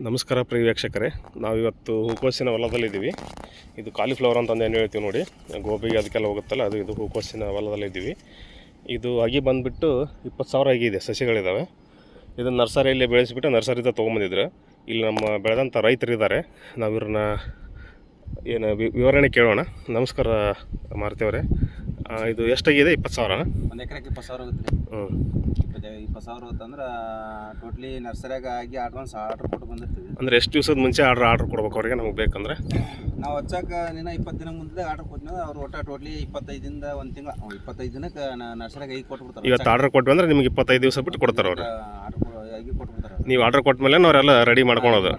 ನಮಸ್ಕಾರ ಪ್ರಿಯ ವೀಕ್ಷಕರೇ, ನಾವಿವತ್ತು ಹೂಕೋಸಿನ ಹೊಲದಲ್ಲಿದ್ದೀವಿ. ಇದು ಕಾಲಿಫ್ಲವರ್ ಅಂತಂದು ಏನು ಹೇಳ್ತೀವಿ ನೋಡಿ, ಗೋಬಿಗೆ ಅದಕ್ಕೆಲ್ಲ ಹೋಗುತ್ತಲ್ಲ, ಇದು ಹೂಕೋಸಿನ ಹೊಲದಲ್ಲಿದ್ದೀವಿ. ಇದು ಅಗಿ ಬಂದುಬಿಟ್ಟು 20,000 ಆಗಿದೆ, ಸಸಿಗಳಿದ್ದಾವೆ. ಇದನ್ನು ನರ್ಸರಿಯಲ್ಲಿ ಬೆಳೆಸಿಬಿಟ್ಟು ನರ್ಸರಿಯಿಂದ ತೊಗೊಂಬಂದಿದ್ರು. ಇಲ್ಲಿ ನಮ್ಮ ಬೆಳೆದಂಥ ರೈತರಿದ್ದಾರೆ, ನಾವು ಇವ್ರನ್ನ ಏನು ವಿವರಣೆ ಕೇಳೋಣ. ನಮಸ್ಕಾರ ಮಾರುತಿ ಅವರೇ, ಇದು ಎಷ್ಟಾಗಿದೆ? 20,000? ಒಂದು ಎಕರೆಗೆ 20,000 ಆಗುತ್ತೆ ರೀ. 20,000 ಆಗುತ್ತಂದ್ರೆ ಟೋಟ್ಲಿ ನರ್ಸರಿಯಾಗ ಆಗಿ ಅಡ್ವಾನ್ಸ್ ಆರ್ಡ್ರ್ ಕೊಟ್ಟು ಬಂದಿರ್ತೀವಿ. ಅಂದರೆ ಎಷ್ಟು ದಿವಸದ ಮುಂಚೆ ಆರ್ಡ್ರ್ ಕೊಡ್ಬೇಕು ಅವ್ರಿಗೆ ನಮಗೆ ಬೇಕಂದ್ರೆ? ನಾವು ಹಚ್ಚಾಕ 20 ದಿನ ಮುಂದೆ ಆರ್ಡ್ರ್ ಕೊಟ್ಟಿದ್ವಿ. ಅವ್ರು ಒಟ್ಟು ಟೋಟ್ಲಿ 25ದಿಂದ ಒಂದು ತಿಂಗಳು 25 ದಿನಕ್ಕೆ ನರ್ಸರಿಯಾಗ ಆಗಿ ಕೊಟ್ಬಿಡ್ತಾರೆ. ಇವತ್ತು ಆರ್ಡ್ರ್ ಕೊಟ್ವಿ ಅಂದ್ರೆ ನಿಮಗೆ 25 ದಿವಸ ಬಿಟ್ಟು ಕೊಡ್ತಾರೆ ಅವರು. ಆರ್ಡ್ರ್ ಆಗಿ ಕೊಟ್ಬಿಡ್ತಾರೆ. ನೀವು ಆರ್ಡ್ರ್ ಕೊಟ್ಟ ಮೇಲೆ ಅವರೆಲ್ಲ ರೆಡಿ ಮಾಡ್ಕೊಳೋದು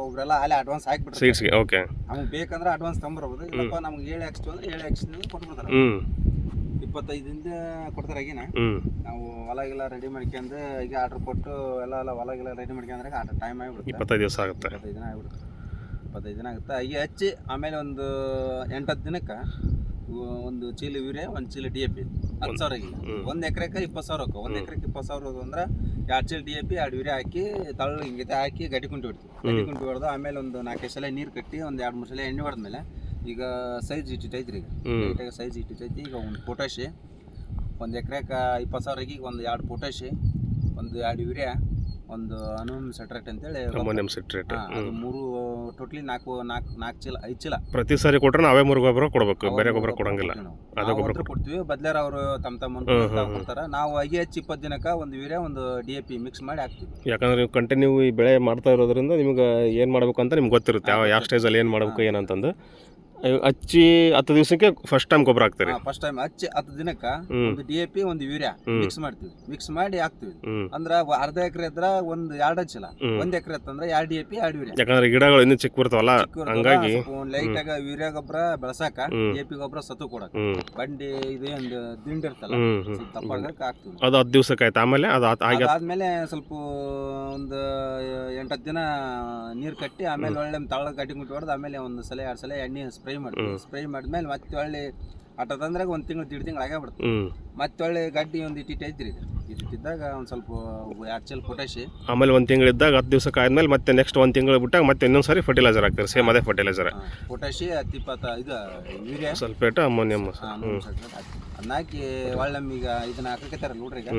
ಒಬ್ಬರೆಲ್ಲ ಅಲ್ಲೇ ಅಡ್ವಾನ್ಸ್ ಹಾಕಿಬಿಡ್ತಾರೆ ಸೀಡ್ಸ್ಗೆ. ಓಕೆ, ನಮ್ಗೆ ಬೇಕಂದ್ರೆ ಅಡ್ವಾನ್ಸ್ ತೊಗೊಂಬರ್ಬೋದು. ಇಲ್ಲಪ್ಪ ನಮ್ಗೆ 7 ಎಕ್ಸ್ ಅಂದ್ರೆ 7 ಎಕ್ಸ್ ಕೊಟ್ಬಿಡ್ತಾರೆ. 25ದಿಂದ ಕೊಡ್ತಾರೆ. ಆಗಿನ ನಾವು ಹೊಲಗೆಲ್ಲ ರೆಡಿ ಮಾಡ್ಕೊಂಡು ಈಗ ಆರ್ಡ್ರ್ ಕೊಟ್ಟು ಎಲ್ಲ ಹೊಲಗೆಲ್ಲ ರೆಡಿ ಮಾಡ್ಕೊಂಡ್ರೆ ಆರ್ಡ್ರ್ ಟೈಮ್ ಆಗಿಬಿಡುತ್ತೆ. 25 ದಿವಸ ಆಗುತ್ತೆ. 25 ದಿನ ಆಗಿಬಿಡುತ್ತೆ. 25 ದಿನ ಆಗುತ್ತೆ. ಈಗ ಹಚ್ಚಿ ಆಮೇಲೆ ಒಂದು 8-10 ದಿನಕ್ಕೆ ಒಂದು ಚೀಲ ಯೂರಿಯಾ, ಒಂದು ಚೀಲ DAP 10,000 ಆಗಿಲ್ಲ. 1 ಎಕರೆಗೆ 20,000 ಹೋಗ್ತಾವೆ. 1 ಎಕರೆಗೆ 20,000 ಅಂದ್ರೆ 2 ಚೀಲ DAP 2 ಯೂರಿಯಾ ಹಾಕಿ ತಳ್ಳು ಹಿಂಗೆ ಹಾಕಿ ಗಟ್ಟಿ ಕುಂಟಿ ಹೊಡ್ತೀವಿ. ಗಟ್ಟಿ ಕುಂಟಿ ಹೊಡೆದು ಆಮೇಲೆ ಒಂದು 4-5 ಸಲ ನೀರು ಕಟ್ಟಿ ಒಂದು 2-3 ಸಲ ಎಣ್ಣೆ ಹೊಡೆದ್ಮೇಲೆ ಈಗ ಸೈಜ್ ಇಟ್ಟಿತ್ತೈತ್ರಿ. ಈಗ ಸೈಜ್ ಇಟ್ಟಿತ್ತೈತಿ. ಈಗ ಒಂದು ಪೊಟ್ಯಾಶಿ 1 ಎಕರೆಗೆ 20,000 ಈಗ ಒಂದು 2 ಪೊಟ್ಯಾಶಿ, ಒಂದು 2 ಯೂರಿಯಾ, ಒಂದು ಅಮೋನಿಯಂ ಸೆಟ್ರೇಟ್ ಅಂತೇಳಿ ಅಮೋನಿಯಂ ಸೆಟ್ರೇಟ್, ಅದು 3 ಟೋಟ್ಲಿ 4 ಚೀಲ 5 ಚೀಲ ಪ್ರತಿ ಸಾರಿ ಕೊಟ್ರೆ ನಾವೇ 3 ಗೊಬ್ಬರ ಕೊಡ್ಬೇಕು, ಬೇರೆ ಗೊಬ್ಬರ ಕೊಡಂಗಿಲ್ಲ. ಅದೇ ಗೊಬ್ಬರ ಕೊಡ್ತೀವಿ. ಬದ್ಲಾರ ಅವರು ತಮ್ಮ ಕೊಡ್ತಾರೆ. ನಾವು ಅಗಿ ಹಚ್ಚಿ 20 ದಿನಕ್ಕೆ ಒಂದು ಯೂರಿಯಾ, ಒಂದು DAP ಮಿಕ್ಸ್ ಮಾಡಿ ಹಾಕ್ತೀವಿ. ಯಾಕಂದ್ರೆ ನೀವು ಕಂಟಿನ್ಯೂ ಈ ಬೆಳೆ ಮಾಡ್ತಾ ಇರೋದ್ರಿಂದ ನಿಮ್ಗೆ ಏನು ಮಾಡ್ಬೇಕು ಅಂತ ನಿಮ್ಗೆ ಗೊತ್ತಿರುತ್ತೆ, ಯಾವ ಸ್ಟೇಜಲ್ಲಿ ಏನು ಮಾಡ್ಬೇಕು ಏನಂತಂದು. ಹಚ್ಚಿ 10 ದಿವಸಕ್ಕೆ ಫಸ್ಟ್ ಟೈಮ್ ಗೊಬ್ಬರ ಹಾಕ್ತೀರಿ? ಫಸ್ಟ್ ಟೈಮ್ ಹಚ್ಚಿ 10 ದಿನಕ್ಕೆ ಒಂದು DAP, ಒಂದು ಯೂರಿಯಾ ಮಿಕ್ಸ್ ಮಾಡ್ತೀವಿ. ಮಿಕ್ಸ್ ಮಾಡಿ ಹಾಕ್ತಿವಿ. ಅಂದ್ರೆ ಅರ್ಧ ಎಕರೆ ಇದ್ರ ಒಂದು 2 ಚೀಲ, 1 ಎಕರೆ ಅಂದ್ರೆ 2 DAP 2 ಯೂರಿಯಾ. ಯಾಕಂದ್ರೆ ಗಿಡಗಳು ಇನ್ನೂ ಚಿಕ್ಕ ಬರ್ತಾವಲ್ಲ, ಹಂಗಾಗಿ ಲೈಟ್ ಆಗ ಯೂರಿಯಾ ಗೊಬ್ಬರ ಬೆಳಸಾಕ, DAP ಗೊಬ್ಬರ ಸತ್ತು ಕೊಡಕ ಬಂಡಿ ಇದು ಒಂದು ದಿಂಡಿ ಇರ್ತಲ್ಲ ತಪ್ಪಾಗಕ್ಕೆ ಹಾಕ್ತಿವಿ. ಅದು 10 ದಿವಸಕ್ಕೆ ಆಯ್ತು. ಆಮೇಲೆ ಅದಾದ್ಮೇಲೆ ಸ್ವಲ್ಪ ಒಂದು 8-10 ದಿನ ನೀರು ಕಟ್ಟಿ ಆಮೇಲೆ ಒಳ್ಳೆ ತಳ ಗಟ್ಟಿ ಮುಟ್ಟಿ ಹೊಡೆದು ಆಮೇಲೆ ಒಂದು ಸಲ 2 ಸಲ ಎಣ್ಣೆ ಸ್ಪ್ರೇ ಮಾಡ್ತೀವಿ. ಸ್ಪ್ರೇ ಮಾಡಿದ್ಮೇಲೆ ಮತ್ತೆ ಒಳ್ಳೆ ಆಟದಂದ್ರೆ 1 ತಿಂಗಳು 1.5 ತಿಂಗಳು ಆಗೇ ಬಿಡುತ್ತೆ. ಮತ್ತೆ ಒಳ್ಳೆ ಗಡ್ಡಿ ಒಂದು ಇಟ್ಟಿದ್ರಿ. ಇಟ್ಟಿದ್ದಾಗ ಒಂದು ಸ್ವಲ್ಪ 2 ಚೀಲ ಪೊಟ್ಯಾಶಿ, ಆಮೇಲೆ 1 ತಿಂಗಳು ಇದ್ದಾಗ 10 ದಿವಸಕ್ಕೆ ಆದ್ಮೇಲೆ ಮತ್ತೆ ನೆಕ್ಸ್ಟ್ 1 ತಿಂಗಳು ಬಿಟ್ಟಾಗ ಮತ್ತೆ ಇನ್ನೊಂದ್ಸರಿ ಫರ್ಟಿಲೈಸರ್ ಹಾಕ್ತಾರೆ. ಸೇಮ್ ಅದೇ ಫರ್ಟಿಲೈಸರ್, ಪೊಟ್ಯಾಶಿ 10-20 ಇದು ಯೂರಿಯಾ, ಸಲ್ಫೇಟ್, ಅಮೋನಿಯಂ ಅದನ್ನ ಹಾಕಿ ಒಳ್ಳೆ ಈಗ ಇದನ್ನ ಹಾಕಕತ್ತಾರ ನೋಡ್ರಿ. ಈಗ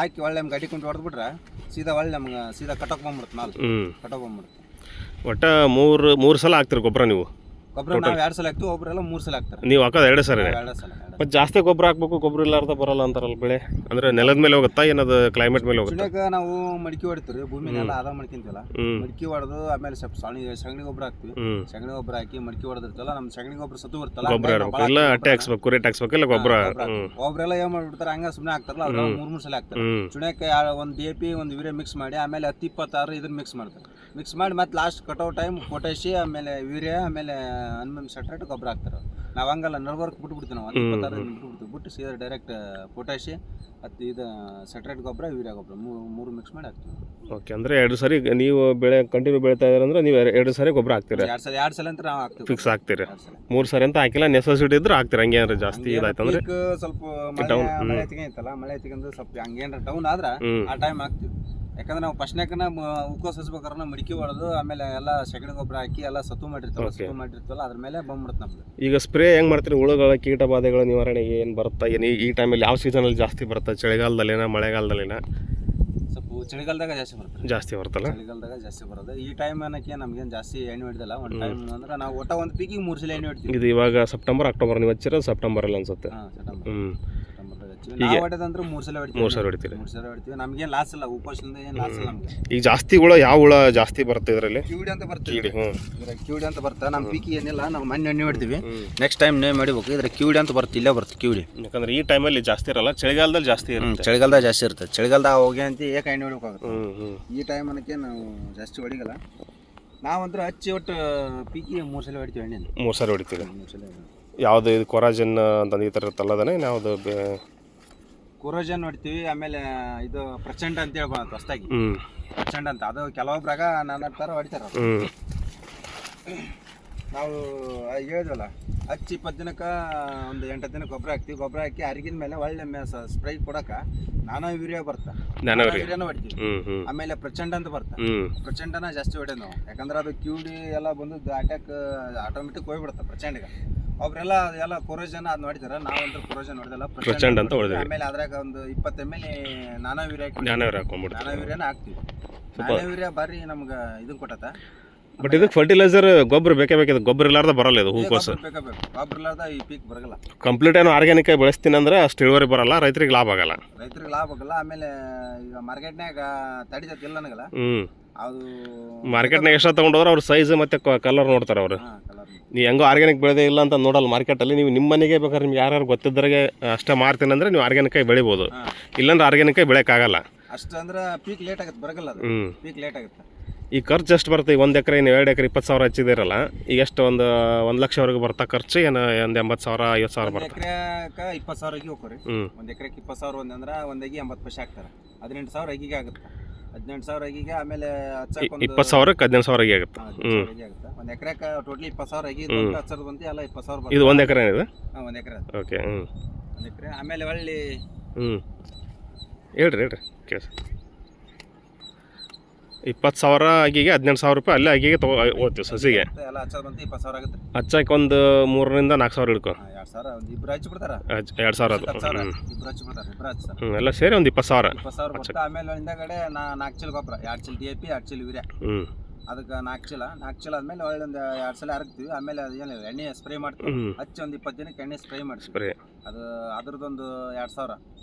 ಹಾಕಿ ಒಳ್ಳೆ ಗಡ್ಡಿ ಕುಂಟು ಹೊಡೆದ್ಬಿಟ್ರೆ ಸೀದಾ ಒಳ್ಳೆ ನಮ್ಗೆ ಸೀದಾ ಕಟ್ಟಕ್ ಬಂದ್ಬಿಡುತ್ತೆ. ಮಾಲ್ ಕಟ್ಟಕ್ ಬಂದ್ಬಿಡುತ್ತೆ. ಒಟ್ಟು 3 ಸಲ ಹಾಕ್ತೀರಿ ಗೊಬ್ಬರ ನೀವು? ಗೊಬ್ಬರ ನಾವು 2 ಸಲ ಹಾಕ್ತೀವಿ, ಒಬ್ಬರೆಲ್ಲ 3 ಸಲ ಹಾಕ್ತಾರೆ. ನೀವು ಹಾಕೋದು 2 ಸಲ? 2 ಸಲ. ಮತ್ತೆ ಜಾಸ್ತಿ ಗೊಬ್ಬರ ಹಾಕ್ಬೇಕು, ಗೊಬ್ಬರ ಇಲ್ಲಾರ್ದ ಬರಲ್ಲ ಅಂತಾರಲ್ಲ ಬೆಳೆ. ಅಂದ್ರೆ ನೆಲದ ಮೇಲೆ ಹೋಗುತ್ತಾ ಏನದು ಕ್ಲೈಮೇಟ್ ಮೇಲೆ ಹೋಗುತ್ತೆ? ನಾವು ಮಡಿಕೆ ಹೊಡಿತೀವಿ, ಭೂಮಿನೆಲ್ಲ ಆದ ಮಾಡ್ಕೊಂತೀವಲ್ಲ, ಮಡಿಕೆ ಹೊಡೆದು ಆಮೇಲೆ ಸ್ವಲ್ಪ ಸಗಣಿ ಗೊಬ್ಬರ ಹಾಕ್ತಿವಿ. ಸಗಣಿ ಗೊಬ್ಬರ ಹಾಕಿ ಮಡಿಕೆ ಹೊಡೆದಿರ್ತಲ್ಲ, ನಮ್ಮ ಸಗಣಿ ಗೊಬ್ಬರ ಸತ್ತು ಬರ್ತಲ್ಲ, ಗೊಬ್ಬರ ಇಲ್ಲ ಅಟ್ಟೆ ಹಾಕ್ಸ್ಬೇಕು, ಕುರೇಟ್ ಹಾಕ್ಸ್ಬೇಕು, ಇಲ್ಲ ಗೊಬ್ಬರ. ಒಬ್ರೆಲ್ಲ ಏನ್ ಮಾಡ್ಬಿಡ್ತಾರೆ, ಹಂಗ ಸುಮ್ಮನೆ ಹಾಕ್ತಾರಲ್ಲ, ಅವ್ರ 3 ಸಲ ಹಾಕ್ತಾರೆ. ಚುಣಕ್ಕೆ ಒಂದು DAP, ಒಂದು ಯೂರಿಯಾ ಮಿಕ್ಸ್ ಮಾಡಿ ಆಮೇಲೆ 10-26 ಇದನ್ನ ಮಿಕ್ಸ್ ಮಾಡ್ತಾರೆ. ಮಿಕ್ಸ್ ಮಾಡಿ ಮತ್ತೆ ಲಾಸ್ಟ್ ಕಟೋ ಟೈಮ್ ಪೊಟ್ಯಾಶಿ, ಆಮೇಲೆ ಯೂರಿಯಾ, ಆಮೇಲೆ ಅಮೋನಿಯಂ ಸೆಟ್ರೇಟ್ ಗೊಬ್ಬರ ಹಾಕ್ತಾರೆ. ನಾವು ಹಂಗಲ್ಲ ನಡ್ವರ್ಕ್ ಬಿಟ್ಬಿಡ್ತೀವಿ. ನಾವು 26 ಬಿಟ್ಟು ಸೀದಾ ಡೈರೆಕ್ಟ್ ಪೊಟ್ಯಾಶಿ ಇದು ಸೆಟ್ರೇಟ್ ಗೊಬ್ಬರ, ಯೂರಿಯಾ ಗೊಬ್ಬರ 3 ಮಿಕ್ಸ್ ಮಾಡಿ ಹಾಕ್ತೀವಿ. ಓಕೆ, ಅಂದರೆ 2 ಸರಿ ನೀವು ಬೆಳೆ ಕಂಟಿನ್ಯೂ ಬೆಳೀತಾ ಇದ್ದಾರೆ ಅಂದ್ರೆ ನೀವು 2 ಸರಿ ಗೊಬ್ಬರ ಹಾಕ್ತೀರಿ? 2 ಸಲ ಅಂತ ನಾವು ಹಾಕ್ತೀವಿ, ಫಿಕ್ಸ್ ಹಾಕ್ತೀರಿ. 3 ಸರಿ ಅಂತ ಹಾಕಿಲ್ಲ, ನೆಸೆಸಿಟಿ ಇದ್ರೆ ಹಾಕ್ತೀರಿ. ಹಂಗೇನಾರ ಜಾಸ್ತಿ ಇದಾಯ್ತು ಅಂದ್ರೆ ಸ್ವಲ್ಪ ಮಳೆ ಎತ್ತಿಗೆಂತಲ್ಲ, ಮಳೆ ಎತ್ತಿಗೆಂದು ಸ್ವಲ್ಪ ಹಂಗೇನಾರ ಡೌನ್ ಆದ್ರೆ ಆ ಟೈಮ್ ಹಾಕ್ತೀವಿ. ಯಾಕಂದ್ರೆ ನಾವು ಫಸ್ಟ್ನಾಕನ ಹೂಕೋಸ್ ಹಚ್ಬೇಕಾದ್ರೆ ಮಡಿಕೆ ಹೊಡೆದು ಆಮೇಲೆ ಎಲ್ಲ ಸಗಣಿ ಗೊಬ್ಬರ ಹಾಕಿ ಎಲ್ಲ ಸತ್ತು ಮಾಡಿರ್ತೀವಲ್ಲ ಅದ್ರ ಮೇಲೆ ಬಂದ್ಬಿಡುತ್ತೆ ನಮ್ದು. ಈಗ ಸ್ಪ್ರೇ ಹೆಂಗ್ ಮಾಡ್ತೀರಿ? ಹುಳುಗಳ ಕೀಟ ಬಾಧೆಗಳ ನಿವಾರಣೆಗೆ ಏನು ಬರುತ್ತಾ? ಏನು ಈ ಟೈಮಲ್ಲಿ ಯಾವ ಸೀಸನಲ್ಲಿ ಜಾಸ್ತಿ ಬರುತ್ತೆ? ಚಳಿಗಾಲದಲ್ಲಿನ ಮಳೆಗಾಲದಲ್ಲಿನ? ಸ್ವಲ್ಪ ಚಳಿಗಾಲದಾಗ ಜಾಸ್ತಿ ಬರುತ್ತಲ್ಲ? ಚಳಿಗಾಲದಾಗ ಜಾಸ್ತಿ ಬರೋದು. ಈ ಟೈಮ್ ಅನ್ನಕ್ಕೆ ನಮ್ಗೇನು ಜಾಸ್ತಿ ಎಣ್ಣೆ ಹೊಡಿದಲ್ಲ. ಒಂದು ಟೈಮ್ ಅಂದ್ರೆ ನಾವು ಒಟ್ಟ ಒಂದು ಪೀಕಿಗೆ 3 ಸಲ ಎಣ್ಣೆ ಹೊಡಿತೀವಿ. ಇದು ಇವಾಗ ಸೆಪ್ಟೆಂಬರ್ ಅಕ್ಟೋಬರ್ ನೀವು ಹಚ್ಚಿರೋದು ಸೆಪ್ಟೆಂಬರಲ್ಲಿ ಅನ್ಸುತ್ತೆ? ನಾವು ಹೊಡೆದಂದ್ರೆ 3 ಸಲ ಹೊಡಿತೀವಿ. 3 ಸಲ ಹೊಡಿತೀವಿ. ನಮ್ಗೇನು ಲಾಸ್ ಇಲ್ಲ, ಹೂಕೋಸದಿಂದ ಏನು ಲಾಸ್ ಇಲ್ಲ ನಮ್ಗೆ. ಈಗ ಜಾಸ್ತಿ ಹುಳ ಯಾವ ಹುಳ ಜಾಸ್ತಿ ಬರುತ್ತೆ ಇದರಲ್ಲಿ? ಕ್ಯೂಡಿ ಅಂತ ಬರ್ತದೆ. ಕ್ಯೂಡಿ ಅಂತ ಬರ್ತದೆ. ನಮ್ಮ ಪೀಕಿ ಏನಿಲ್ಲ, ನಾವು ಮಣ್ಣು ಎಣ್ಣೆ ಹೊಡ್ತೀವಿ. ನೆಕ್ಸ್ಟ್ ಟೈಮ್ ನೇ ಮಾಡಿಬೇಕು. ಇದ್ರೆ ಕ್ಯೂಡಿ ಅಂತ ಬರುತ್ತೆ, ಇಲ್ಲೇ ಬರುತ್ತೆ ಕ್ಯೂಡಿ. ಯಾಕಂದ್ರೆ ಈ ಟೈಮಲ್ಲಿ ಜಾಸ್ತಿ ಇರಲ್ಲ, ಚಳಿಗಾಲದಲ್ಲಿ ಜಾಸ್ತಿ ಇರುತ್ತೆ. ಚಳಿಗಾಲದಾಗ ಜಾಸ್ತಿ ಇರುತ್ತೆ. ಚಳಿಗಾಲದಾಗ ಹೋಗಿ ಅಂತ ಏಕ ಎಣ್ಣೆ ಹೊಡಿಬೇಕಾಗುತ್ತೆ. ಈ ಟೈಮ್ ಅನ್ನಕ್ಕೆ ನಾವು ಜಾಸ್ತಿ ಹೊಡಿಗಲ್ಲ. ನಾವಂದ್ರೆ ಹಚ್ಚಿ ಒಟ್ಟು ಪೀಕಿ 3 ಸಲ ಹೊಡಿತೀವಿ ಎಣ್ಣೆ. 3 ಸಲ ಹೊಡಿತೀವಿ. ಯಾವುದು ಇದು ಕೊರಾಜನ್ ಅಂತ ಈ ಥರ ಇರುತ್ತಲ್ಲ, ಅದನ್ನೇ ಯಾವುದು ಕೊರೋಜನ್ ಹೊಡಿತೀವಿ. ಆಮೇಲೆ ಇದು ಪ್ರಚಂಡ ಅಂತ ಹೇಳ್ಬೋದು ಹೊಸ್ದಾಗಿ, ಪ್ರಚಂಡ ಅಂತ. ಅದು ಕೆಲವೊಬ್ರಾಗ ನಾನಾ ಥರ ಹೊಡಿತಾರ. ನಾವು ಹೇಳಿದ್ವಲ್ಲ ಹಚ್ಚಿ 20 ದಿನಕ್ಕೆ ಒಂದು 8 ದಿನಕ್ಕೆ ಗೊಬ್ಬರ ಹಾಕ್ತಿವಿ. ಗೊಬ್ಬರ ಹಾಕಿ ಅರಿಗಿದ ಮೇಲೆ ಒಳ್ಳೆ ಸ್ಪ್ರೈ ಕೊಡಕ್ಕೆ ನಾನಾ ಯೂರಿಯಾ ಬರ್ತಾ, ಯೂರಿಯಾನ ಹೊಡಿತೀವಿ. ಆಮೇಲೆ ಪ್ರಚಂಡ ಅಂತ ಬರ್ತಾ, ಪ್ರಚಂಡನ ಜಾಸ್ತಿ ಹೊಡೆಯೋದು ನಾವು. ಯಾಕಂದ್ರೆ ಅದು ಕ್ಯೂಡಿ ಎಲ್ಲ ಬಂದು ಅಟ್ಯಾಕ್ ಆಟೋಮೆಟಿಕ್ ಹೋಗ್ಬಿಡುತ್ತೆ ಪ್ರಚಂಡಗೆ. ಒಬ್ರೆಲ್ಲ ಎಲ್ಲ ಕೊರೋಜನ್ ಅದ್ ನೋಡಿದಾರೆ, ನಾವಂತೂ ಕೊರೋಜನ್ ನೋಡಿದಲ್ಲ, ಪ್ರಚಂಡ ಅಂತ ಹೊಡೆದ್ವಿ. ಆಮೇಲೆ ಅದ್ರಾಗ ಒಂದು 20 ml ನಾನಾ ಯೂರಿಯಾ ನಾನಾ ಯೂರಿಯಾನ ಹಾಕ್ತಿವಿ. ನಾನಾ ಯೂರಿಯಾ ಬಾರಿ ನಮ್ಗೆ ಇದನ್ನ ಕೊಟ್ಟತ್ತ. ಬಟ್ ಇದಕ್ಕೆ ಫರ್ಟಿಲೈಸರ್ ಗೊಬ್ಬರ ಬೇಕೇ ಬೇಕಿದೆ. ಗೊಬ್ಬರ ಇಲ್ಲಾರ್ದ ಬರಲ್ಲ ಇದು ಹೂಕೋಸು. ಗೊಬ್ಬರ ಇಲ್ಲಾರ್ದ ಈ ಪೀಕ್ ಬರಲ್ಲ. ಕಂಪ್ಲೀಟ್ ಏನೋ ಆರ್ಗ್ಯಾನಿಕ್ ಆಗಿ ಬೆಳೆಸ್ತೀನಿ ಅಂದ್ರೆ ಅಷ್ಟು ಇಳುವರಿ ಬರಲ್ಲ, ರೈತರಿಗೆ ಲಾಭ ಆಗಲ್ಲ. ಆಮೇಲೆ ಈಗ ಮಾರ್ಕೆಟ್ನಾಗ ತಡಿತೈತಿ ಇಲ್ಲ ನನಗಲ್ಲ, ಅದು ಮಾರ್ಕೆಟ್ನಾಗ ಎಷ್ಟೋ ತೊಗೊಂಡೋದ್ರೆ ಅವ್ರ ಸೈಜ್ ಮತ್ತೆ ಕಲರ್ ನೋಡ್ತಾರೆ ಅವರು. ನೀವು ಹೆಂಗೋ ಆರ್ಗ್ಯಾನಿಕ್ ಬೆಳೆದೇ ಇಲ್ಲ ಅಂತ ನೋಡಲ್ಲ ಮಾರ್ಕೆಟಲ್ಲಿ. ನೀವು ನಿಮ್ಮ ಮನೆಗೆ ಬೇಕಾದ್ರೆ ನಿಮ್ಗೆ ಯಾರು ಗೊತ್ತಿದ್ದರಿಗೆ ಅಷ್ಟೇ ಮಾರ್ತೀನಿ ಅಂದರೆ ನೀವು ಆರ್ಗ್ಯಾನಿಕ್ ಆಗಿ ಬೆಳಿಬೋದು. ಇಲ್ಲಾಂದ್ರೆ ಆರ್ಗ್ಯಾನಿಕ್ ಆಗಿ ಬೆಳೆಯೋಕ್ಕಾಗಲ್ಲ. ಅಷ್ಟು ಅಂದ್ರೆ ಪೀಕ್ ಲೇಟ್ ಆಗುತ್ತೆ, ಬರಗಲ್ಲ ಅದು. ಪೀಕ್ ಲೇಟ್ ಆಗುತ್ತೆ. ಈ ಖರ್ಚು ಎಷ್ಟು ಬರುತ್ತೆ? 1 ಎಕರೆ ನೀವು 2 ಎಕರೆ 20,000 ಹಚ್ಚಿದಿರಲ್ಲ, ಈಗ ಎಷ್ಟು ಒಂದು 1 ಲಕ್ಷವರೆಗೂ ಬರ್ತಾ ಖರ್ಚು? ಏನು ಒಂದು 80,000 50,000 ಬರುತ್ತೆ? ಎಕರೆಗೆ 20,000 ಹೋಗ್ರಿ. 1 ಎಕರೆಗೆ 20,000 ಅಂದ್ರೆ ಒಂದಾಗಿ 80 ಪೈಸೆ ಹಾಕ್ತಾರೆ. 18,000 ಅಗಿಗೆ ಆಗುತ್ತೆ. 18,000 ಅಗಿಗೆ ಆಮೇಲೆ 20,000ಕ್ಕೆ 18,000 ಆಗುತ್ತೆ. 1 ಎಕರೆಗೆ ಟೋಟಲಿ 20,000 ಅಗಿ ಹಚ್ಚೋದು ಬಂತು ಎಲ್ಲ 20,000 ಇದು 1 ಎಕರೆ ಇದೆ. 1 ಎಕರೆ. ಓಕೆ. 1 ಎಕರೆ. ಆಮೇಲೆ ಒಳ್ಳೆ ಹೇಳ್ರಿ ಕೇಳಿ. 20,000 ಅಗಿಗೆ 18,000 ರೂಪಾಯಿ ಅಲ್ಲೇ ಅಗಿಗೆ ಹೋಗ್ತೀವಿ ಸಸಿಗೆ. ಎಲ್ಲ ಹಚ್ಚೋದು ಬಂತು 20,000 ಆಗುತ್ತೆ. ಹಚ್ಚಕ್ಕೆ ಒಂದು 3ರಿಂದ 4,000 ಹಿಡ್ಕೊ. 2,000 ಒಂದು ಇಬ್ರು ಹಚ್ಚಿ ಬಿಡ್ತಾರ. 2,000 ಅದು. ಇಬ್ರು ಹಚ್ಚಿ ಬಿಡ್ತಾರೆ, ಇಬ್ರು ಹಚ್ತಾರೆ. ಎಲ್ಲ ಸೇರಿ ಒಂದು 20,000. 20,000 ಬರ್ತದೆ. ಆಮೇಲೆ ಹಿಂದಗಡೆ 4 ಚೀಲ ಗೊಬ್ಬರ, 2 ಚೀಲ DAP, 2 ಚೀಲ ಯೂರಿಯಾ. ಅದಕ್ಕೆ 4 ಚೀಲ ಆದ್ಮೇಲೆ ಒಳ್ಳೆ ಒಂದು 2 ಸಲ ಹರಗ್ತೀವಿ. ಆಮೇಲೆ ಅದು ಏನಿಲ್ಲ ಎಣ್ಣೆ ಸ್ಪ್ರೇ ಮಾಡ್ತೀವಿ. ಹಚ್ಚಿ ಒಂದು 20 ದಿನಕ್ಕೆ ಎಣ್ಣೆ ಸ್ಪ್ರೇ ಮಾಡ್ತೀವಿ. ಅದು ಅದ್ರದ್ದೊಂದು 2,000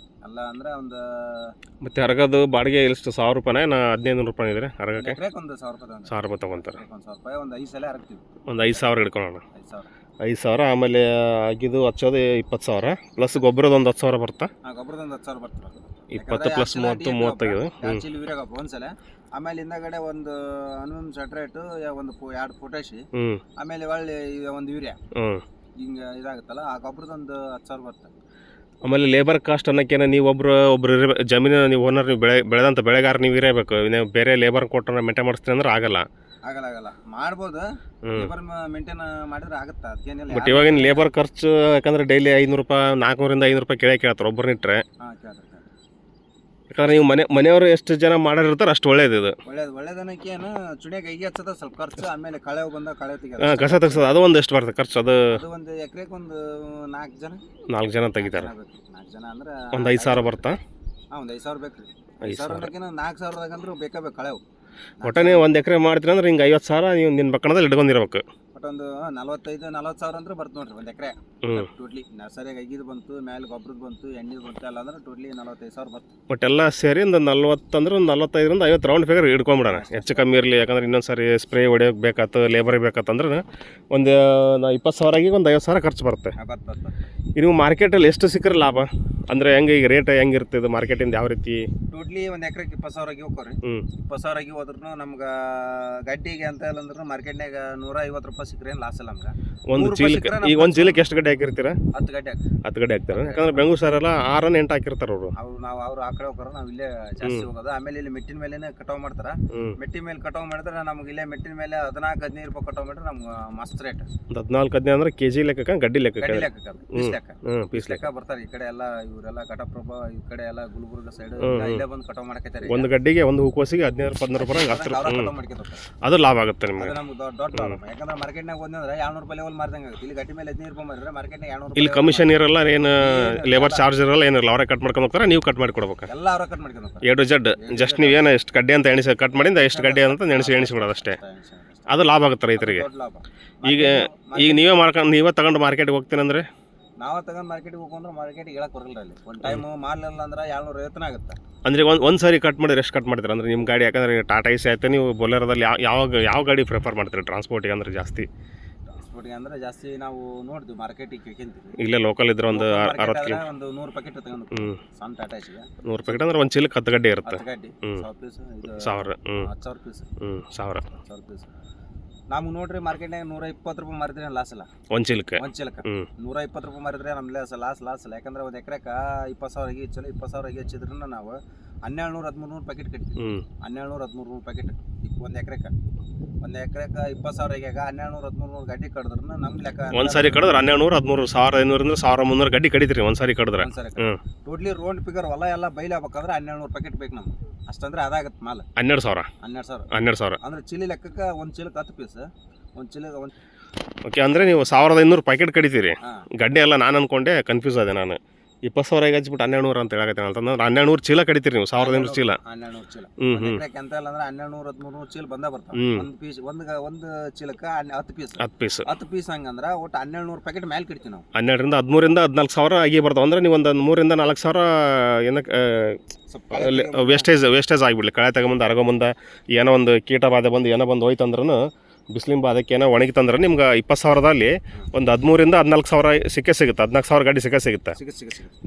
ಅಲ್ಲ ಅಂದ್ರೆ ಒಂದು. ಮತ್ತೆ ಹರಗೋದು ಬಾಡಿಗೆ ಎಷ್ಟು? 1,000 ರೂಪಾಯಿ 1,500 ರೂಪಾಯಿ ಇದ್ರೆ ಹರಗಕ್ಕೆ? ಒಂದು 1,000 ರೂಪಾಯಿ. 1,000 ರೂಪಾಯಿ ತೊಗೊಂತಾರೆ. 1,000 ರೂಪಾಯಿ ಒಂದು 5 ಸಲ ಹರಗ್ತೀವಿ. ಒಂದು 5,000 ಹಿಡ್ಕೊಳ್ಳೋಣ. 5,000. ಆಮೇಲೆ ಅಗಿದು ಹಚ್ಚೋದು 20,000 ಪ್ಲಸ್ ಗೊಬ್ಬರದ ಒಂದು 10,000 ಬರ್ತಾ? ಗೊಬ್ಬರದ ಒಂದು 10,000 ಬರ್ತದೆ. 20 ಪ್ಲಸ್ 30 35. 2 ಚೀಲ ಯೂರಿಯಾ ಗೊಬ್ಬರ ಒಂದ್ಸಲ. ಆಮೇಲೆ ಹಿಂದಗಡೆ ಒಂದು ಅನುಮಿನ್ ಸಟ್ರೇಟ್, ಒಂದು 2 ಪೊಟ್ಯಾಶಿ, ಆಮೇಲೆ ಒಳ್ಳೆ ಒಂದು ಯೂರಿಯಾ ಹಿಂಗೆ ಇದಾಗುತ್ತಲ್ಲ, ಆ ಗೊಬ್ಬರದೊಂದು 10,000 ಬರ್ತದೆ. ಆಮೇಲೆ ಲೇಬರ್ ಕಾಸ್ಟ್ ಅನ್ನೋಕ್ಕೇನ ನೀವು ಒಬ್ರು ಜಮೀನು ನೀವು ಓನರ್, ನೀವು ಬೆಳೆದಂಥ ಬೆಳೆಗಾರ ನೀವು ಇರಬೇಕು. ನೀವು ಬೇರೆ ಲೇಬರ್ ಕೊಟ್ಟರೆ ಮೇಂಟೈನ್ ಮಾಡಿಸ್ತೀನಿ ಅಂದ್ರೆ ಆಗಲ್ಲ. ಮಾಡ್ಬೋದು, ಲೇಬರ್ ಮೇಂಟೈನ್ ಮಾಡಿದ್ರೆ ಆಗುತ್ತೆ, ಅದಕ್ಕೇನಿಲ್ಲ. ಬಟ್ ಇವಾಗಿನ ಲೇಬರ್ ಖರ್ಚು ಯಾಕಂದ್ರೆ ಡೈಲಿ 500 ರೂಪಾಯಿ 400ರಿಂದ 500 ರೂಪಾಯಿ ಕೇಳ್ತಾರೆ ಒಬ್ಬರನ್ನಿಟ್ರೆ. ಯಾಕಂದ್ರೆ ನೀವು ಮನೆಯವರು ಎಷ್ಟು ಜನ ಮಾಡಿರ್ತಾರೆ ಅಷ್ಟು ಒಳ್ಳೇದು. ಇದು ಒಳ್ಳೇದನ್ನಕ್ಕೇನು ಚುಣಿಯಾಗ ಕೈಗೆ ಹಚ್ಚೋದು ಸ್ವಲ್ಪ ಖರ್ಚು. ಆಮೇಲೆ ಕಳೆ ಬಂದ ಕಳೆ ಕಸ ತೆಗ್ಸೋದು ಅದು ಒಂದು ಎಷ್ಟು ಬರ್ತದೆ ಖರ್ಚು? ಅದು ಒಂದು ಎಕರೆಗೆ ಒಂದು 4 ಜನ ತೆಗಿತಾರೆ. 4 ಜನ ಅಂದ್ರೆ ಒಂದು 5,000 ಬರ್ತಾ? ಒಂದು 5,000 ಬೇಕು. 5,000 4,000 ಅಂದ್ರೆ ಬೇಕಾ ಕಳೆ. ಒಟ್ಟು ನೀವು 1 ಎಕರೆ ಮಾಡ್ತೀರಿ ಅಂದ್ರೆ ಹಿಂಗೆ 50,000 ನೀವು ನಿನ್ನ ಪಕ್ಕದಲ್ಲಿ ಇಟ್ಕೊಂಡಿರ್ಬೇಕು. ಬಟ್ ಒಂದು 45-40,000 ಅಂದ್ರೆ ಬರ್ತು ನೋಡ್ರಿ 1 ಎಕರೆ. ಟೋಟ್ಲಿ ನರ್ಸರಿಯಾಗಿ ಅಗಿದು ಬಂತು, ಮೇಲೆ ಗೊಬ್ಬರದ್ದು ಬಂತು, ಎಣ್ಣೆದು ಬಂತು, ಎಲ್ಲ ಅಂದ್ರೆ ಟೋಟ್ಲಿ 45,000 ಬರ್ತು. ಬಟ್ ಎಲ್ಲ ಸೇರಿ ಒಂದು 40 ಅಂದ್ರೆ ಒಂದು 45ರಿಂದ 50 ರೌಂಡ್ ಫಿಗರ್ ಹಿಡ್ಕೊಂಬಿಡೋಣ, ಹೆಚ್ಚು ಕಮ್ಮಿ ಇರಲಿ. ಯಾಕಂದ್ರೆ ಇನ್ನೊಂದು ಸಾರಿ ಸ್ಪ್ರೇ ಹೊಡೆಯೋಕೆ ಬೇಕಾಯ್ತು, ಲೇಬರಿಗೆ ಬೇಕಾತಂದ್ರೆ ಒಂದು 20,000 ಆಗಿ ಒಂದು 50,000 ಖರ್ಚು ಬರುತ್ತೆ. ನೀವು ಮಾರ್ಕೆಟಲ್ಲಿ ಎಷ್ಟು ಸಿಕ್ಕರೆ ಲಾಭ? ಅಂದರೆ ಹೆಂಗೆ ಈಗ ರೇಟ್ ಹೆಂಗಿರುತ್ತೆ ಇದು ಮಾರ್ಕೆಟಿಂದ ಯಾವ ರೀತಿ? ಟೋಟ್ಲಿ 1 ಎಕರೆಗೆ 20,000 ಹೋಗ್ರಿ. 20,000 ಹೋದ್ರೂ ನಮ್ಗೆ ಗಡ್ಡಿಗೆ ಅಂತ ಅಂದ್ರೆ ಮಾರ್ಕೆಟ್ನಾಗ 150 ರೂಪಾಯಿ ಸಿಕ್ಕರೆ ಲಾಸ್ ಇಲ್ಲ ನಮ್ಗೆ. ಒಂದು ಚೀಲಕ್ಕೆ ಈಗ ಒಂದು ಚೀಲಕ್ಕೆ ಎಷ್ಟು ಗಡ್ಡೆ ಹಾಕಿರ್ತೀರಾ? 10 ಗಡ್ಡೆ. 10 ಗಡ್ಡೆ ಹಾಕ್ತಾರೆ. ಯಾಕಂದ್ರೆ ಬೆಂಗಳೂರು ಸರ್ ಎಲ್ಲ 6-8 ಹಾಕಿರ್ತಾರೆ ಅವರು. ಅವ್ರು ಆ ಕಡೆ ಹೋಗೋರು, ನಾವು ಇಲ್ಲೇ ಜಾಸ್ತಿ ಹೋಗೋದು. ಆಮೇಲೆ ಇಲ್ಲಿ ಮೆಟ್ಟಿನ ಮೇಲೆ ಕಟಾವ್ ಮಾಡ್ತಾರೆ. ಮೆಟ್ಟಿ ಮೇಲೆ ಕಟಾವ್ ಮಾಡಿದ್ರೆ ನಮ್ಗೆ ಇಲ್ಲೇ ಮೆಟ್ಟಿನ ಮೇಲೆ 14-15 ರೂಪಾಯಿ ಕಟಾವ್ ಮಾಡಿದ್ರೆ ನಮ್ಗೆ ಮಸ್ತ್ ರೇಟ್. 14-15 ಅಂದ್ರೆ ಕೆಜಿ ಲೆಕ್ಕ, ಗಡ್ಡಿ ಲೆಕ್ಕ, ಪೀಸ್ ಲೆಕ್ಕ ಬರ್ತಾರೆ. ಈ ಕಡೆ ಎಲ್ಲ ಇವರೆಲ್ಲ ಘಟಪ್ರಭಾ, ಈ ಕಡೆ ಎಲ್ಲ ಗುಲ್ಬರ್ಗ ಸೈಡ್ ಇಲ್ಲೇ ಬಂದು ಕಟಾವ್ ಮಾಡಕತ್ತಾರೆ. ಒಂದು ಗಡ್ಡಿಗೆ ಒಂದು ಹೂಕೋಸಿಗೆ 15-15 ರೂಪಾಯಿ ಕಟಾವ್ ಮಾಡ್ಕೊತಾರೆ. ಅದು ಲಾಭ ಆಗುತ್ತೆ ನಿಮಗೆ. ನಮ್ಗೆ ದೊಡ್ಡ ಲಾಭ. ಯಾಕಂದ್ರೆ ಮಾರ್ಕೆಟ್ನಾಗ ಒಂದಂದ್ರೆ 200 ರೂಪಾಯಿ ಲೆವೆಲ್ ಮಾರ್ದಂಗೆ ಆಗುತ್ತೆ. ಇಲ್ಲಿ ಗಡ್ಡಿ ಮೇಲೆ 15 ರೂಪಾಯಿ ಮಾರಿದ್ರೆ ಮಾರ್ಕೆಟ್ನಾಗ 200 ಇಲ್ಲಿ ಕಮಿಷನ್ ಇರಲ್ಲ, ಏನು ಲೇಬರ್ ಚಾರ್ಜ್ ಇರಲ್ಲ, ಏನಿರಲ್ಲ. ಅವರೇ ಕಟ್ ಮಾಡ್ಕೊಂಡು ಹೋಗ್ತಾರೆ, ನೀವು ಕಟ್ ಮಾಡಿ ಕೊಡ್ಬೇಕು. ಎಲ್ಲ ಅವರೇ ಕಟ್ ಮಾಡ್ಕೊಂಡು ಹೋಗ್ತಾರೆ. A to Z ಜಸ್ಟ್ ನೀವೇನು ಎಷ್ಟು ಗಡ್ಡೆ ಅಂತ ಎಣಿಸಿ ಕಟ್ ಮಾಡಿಂದ ಎಷ್ಟು ಗಡ್ಡೆ ಅಂತ ಎಣಿಸಿ ಬಿಡೋದು ಅಷ್ಟೇ. ಅದು ಲಾಭ ಆಗುತ್ತೆ ರೈತರಿಗೆ. ಈಗ ನೀವೇ ತಗೊಂಡು ಮಾರ್ಕೆಟ್ಗೆ ಹೋಗ್ತೀನಿ ಅಂದರೆ ನಾವು ತಗೊಂಡು ಮಾರ್ಕೆಟ್ಗೆ ಹೋಗ್ಕೊಂಡ್ರೆ ಮಾರ್ಕೆಟ್ಗೆ ಹೇಳಕ್ ಬರಲ್ಲ. ಅಲ್ಲಿ ಒಂದು ಟೈಮ್ ಮಾಲ್ ಇಲ್ಲ ಅಂದ್ರೆ 250 ಆಗುತ್ತೆ. ಅಂದರೆ ಒಂದು ಸಾರಿ ಕಟ್ ಮಾಡಿದ್ರೆ ಎಷ್ಟು ಕಟ್ ಮಾಡ್ತೀರಾ? ಅಂದರೆ ನಿಮ್ಮ ಗಾಡಿ ಯಾಕಂದರೆ ಟಾಟಾ ಎಸಿ ಆಯ್ತು, ನೀವು ಬೊಲೆರೋದಲ್ಲಿ ಯಾವ ಗಾಡಿ ಪ್ರಿಫರ್ ಮಾಡ್ತೀರಿ ಟ್ರಾನ್ಸ್ಪೋರ್ಟಿಗೆ? ಅಂದರೆ ಜಾಸ್ತಿ ಟ್ರಾನ್ಸ್ಪೋರ್ಟಿಗೆ ಅಂದರೆ ಜಾಸ್ತಿ ನಾವು ನೋಡ್ತೀವಿ ಮಾರ್ಕೆಟಿಗೆ ಕೇಳ್ತೀವಿ. ಇಲ್ಲೇ ಲೋಕಲ್ ಇದ್ರೆ ಒಂದು 60 ಕಿಲೋ, ಒಂದು 100 ಪ್ಯಾಕೆಟ್ ತಗೊಂಡು ಸಣ್ಣ ಟಾಟಾ ಎಸಿಗೆ 100 ಪ್ಯಾಕೆಟ್ ಅಂದ್ರೆ ಒಂದು ಚೀಲಕ್ಕೆ 10 ಗಡ್ಡೆ ಇರುತ್ತೆ. 10 ಗಡ್ಡೆ 100 ಪೀಸ್, ಇದು 1000 ಪೀಸ್. 1000 ಪೀಸ್. ನಮ್ಗೆ ನೋಡ್ರಿ ಮಾರ್ಕೆಟ್ನಾಗ 120 ರೂಪಾಯಿ ಮಾರಿದ್ರೆ ಲಾಸ್ ಇಲ್ಲ. ಒಂದು ಚೀಲಕ್ಕೆ 120 ರೂಪಾಯಿ ಮಾರಿದ್ರೆ ನಮ್ಗೆ ಲಾಸ್ ಇಲ್ಲ. ಯಾಕಂದ್ರೆ 1 ಎಕರೆಗೆ 20,000 ಹೆಚ್ಚಲ್ಲ. 20,000 ಹೆಚ್ಚಿದ್ರೂ ನಾವು 1,200-1,300 ಪ್ಯಾಕೆಟ್ ಕಟ್ತೀವಿ. 1,200-1,300 ಪ್ಯಾಕೆಟ್ 1 ಎಕರೆಗೆ. ಒಂದು ಎಕರೆಗೆ 20,000 ಈಗ 1200-1300 ಗಡ್ಡಿ ಕಡಿದ್ರು ನಮ್ಮ ಲೆಕ್ಕ ಒಂದು ಸಾರಿ ಕಡಿದ್ರೆ 1200 1300 1500 1300 ಗಡ್ಡಿ ಕಡಿತೀರಿ ಒಂದು ಸಾರಿ ಕಡಿದ್ರೆ. ಟೋಟ್ಲಿ ರೌಂಡ್ ಫಿಗರ್ ಹೊಲ ಎಲ್ಲ ಬೈಲಾಗಬೇಕಾದ್ರೆ 1200 ಪ್ಯಾಕೆಟ್ ಬೇಕು ನಮ್ಗೆ. ಅಷ್ಟಂದ್ರೆ ಅದಾಗತ್ತೆ ಮಾಲ್ 12,000 ಅಂದ್ರೆ ಚೀಲಿ ಲೆಕ್ಕಕ್ಕೆ ಒಂದು ಚೀಲಕ್ಕೆ 10 ಪೀಸ್, ಒಂದು ಚೀಲಕ್ಕೆ ಒಂದು. ಓಕೆ, ಅಂದರೆ ನೀವು 1500 ಪ್ಯಾಕೆಟ್ ಕಡಿತೀರಿ. ಗಡ್ಡೆ ಎಲ್ಲ ನಾನು ಅನ್ಕೊಂಡೆ, ಕನ್ಫ್ಯೂಸ್ ಆದೆ ನಾನು. 20,000 ಈಗ ಹಚ್ಬಿಟ್ಟು 1200 ಅಂತ ಹೇಳಕತ್ತೆ ಅಂತಂದ್ರೆ 1200 ಚೀಲ ಕಡಿತೀರಿ ನೀವು. 1500 ಚೀಲ. 1200 ಚೀಲ ಎಂತ ಇಲ್ಲ ಅಂದ್ರೆ 1200-1300 ಚೀಲ ಬಂದ ಬರ್ತಾವ. ಒಂದು ಪೀಸ್ ಒಂದು ಚೀಲಕ್ಕೆ 10 ಪೀಸ್ ಹಂಗಂದ್ರೆ ಒಟ್ಟು 1200 ಪ್ಯಾಕೆಟ್ ಮೇಲೆ ಕಡಿತೀವಿ ನಾವು. 12ರಿಂದ 13ರಿಂದ 14,000 ಆಗಿ ಬರ್ತಾವೆ. ಅಂದ್ರೆ ನೀವು ಒಂದು 3ರಿಂದ 4,000 ಏನಕ್ಕೆ ವೇಸ್ಟೇಜ್ ಆಗಿಬಿಡ್ಲಿ. ಕಳೆ ತಗೊಂಬಂದು ಅರಗೊಂಬಂದ ಏನೋ ಒಂದು ಕೀಟ ಬಾಧೆ ಬಂದು ಏನೋ ಬಂದು ಹೋಯ್ತಂದ್ರೂ, ಬಿಸಿಲಿನ ಬಾಧಕ್ಕೆ ಏನೋ ಒಣಗಿತಂದ್ರೆ ನಿಮ್ಗೆ 20,000ದಲ್ಲಿ ಒಂದು 13ರಿಂದ 14,000 ಸಿಗುತ್ತೆ. 14,000 ಗಾಡಿ ಸಿಗುತ್ತೆ.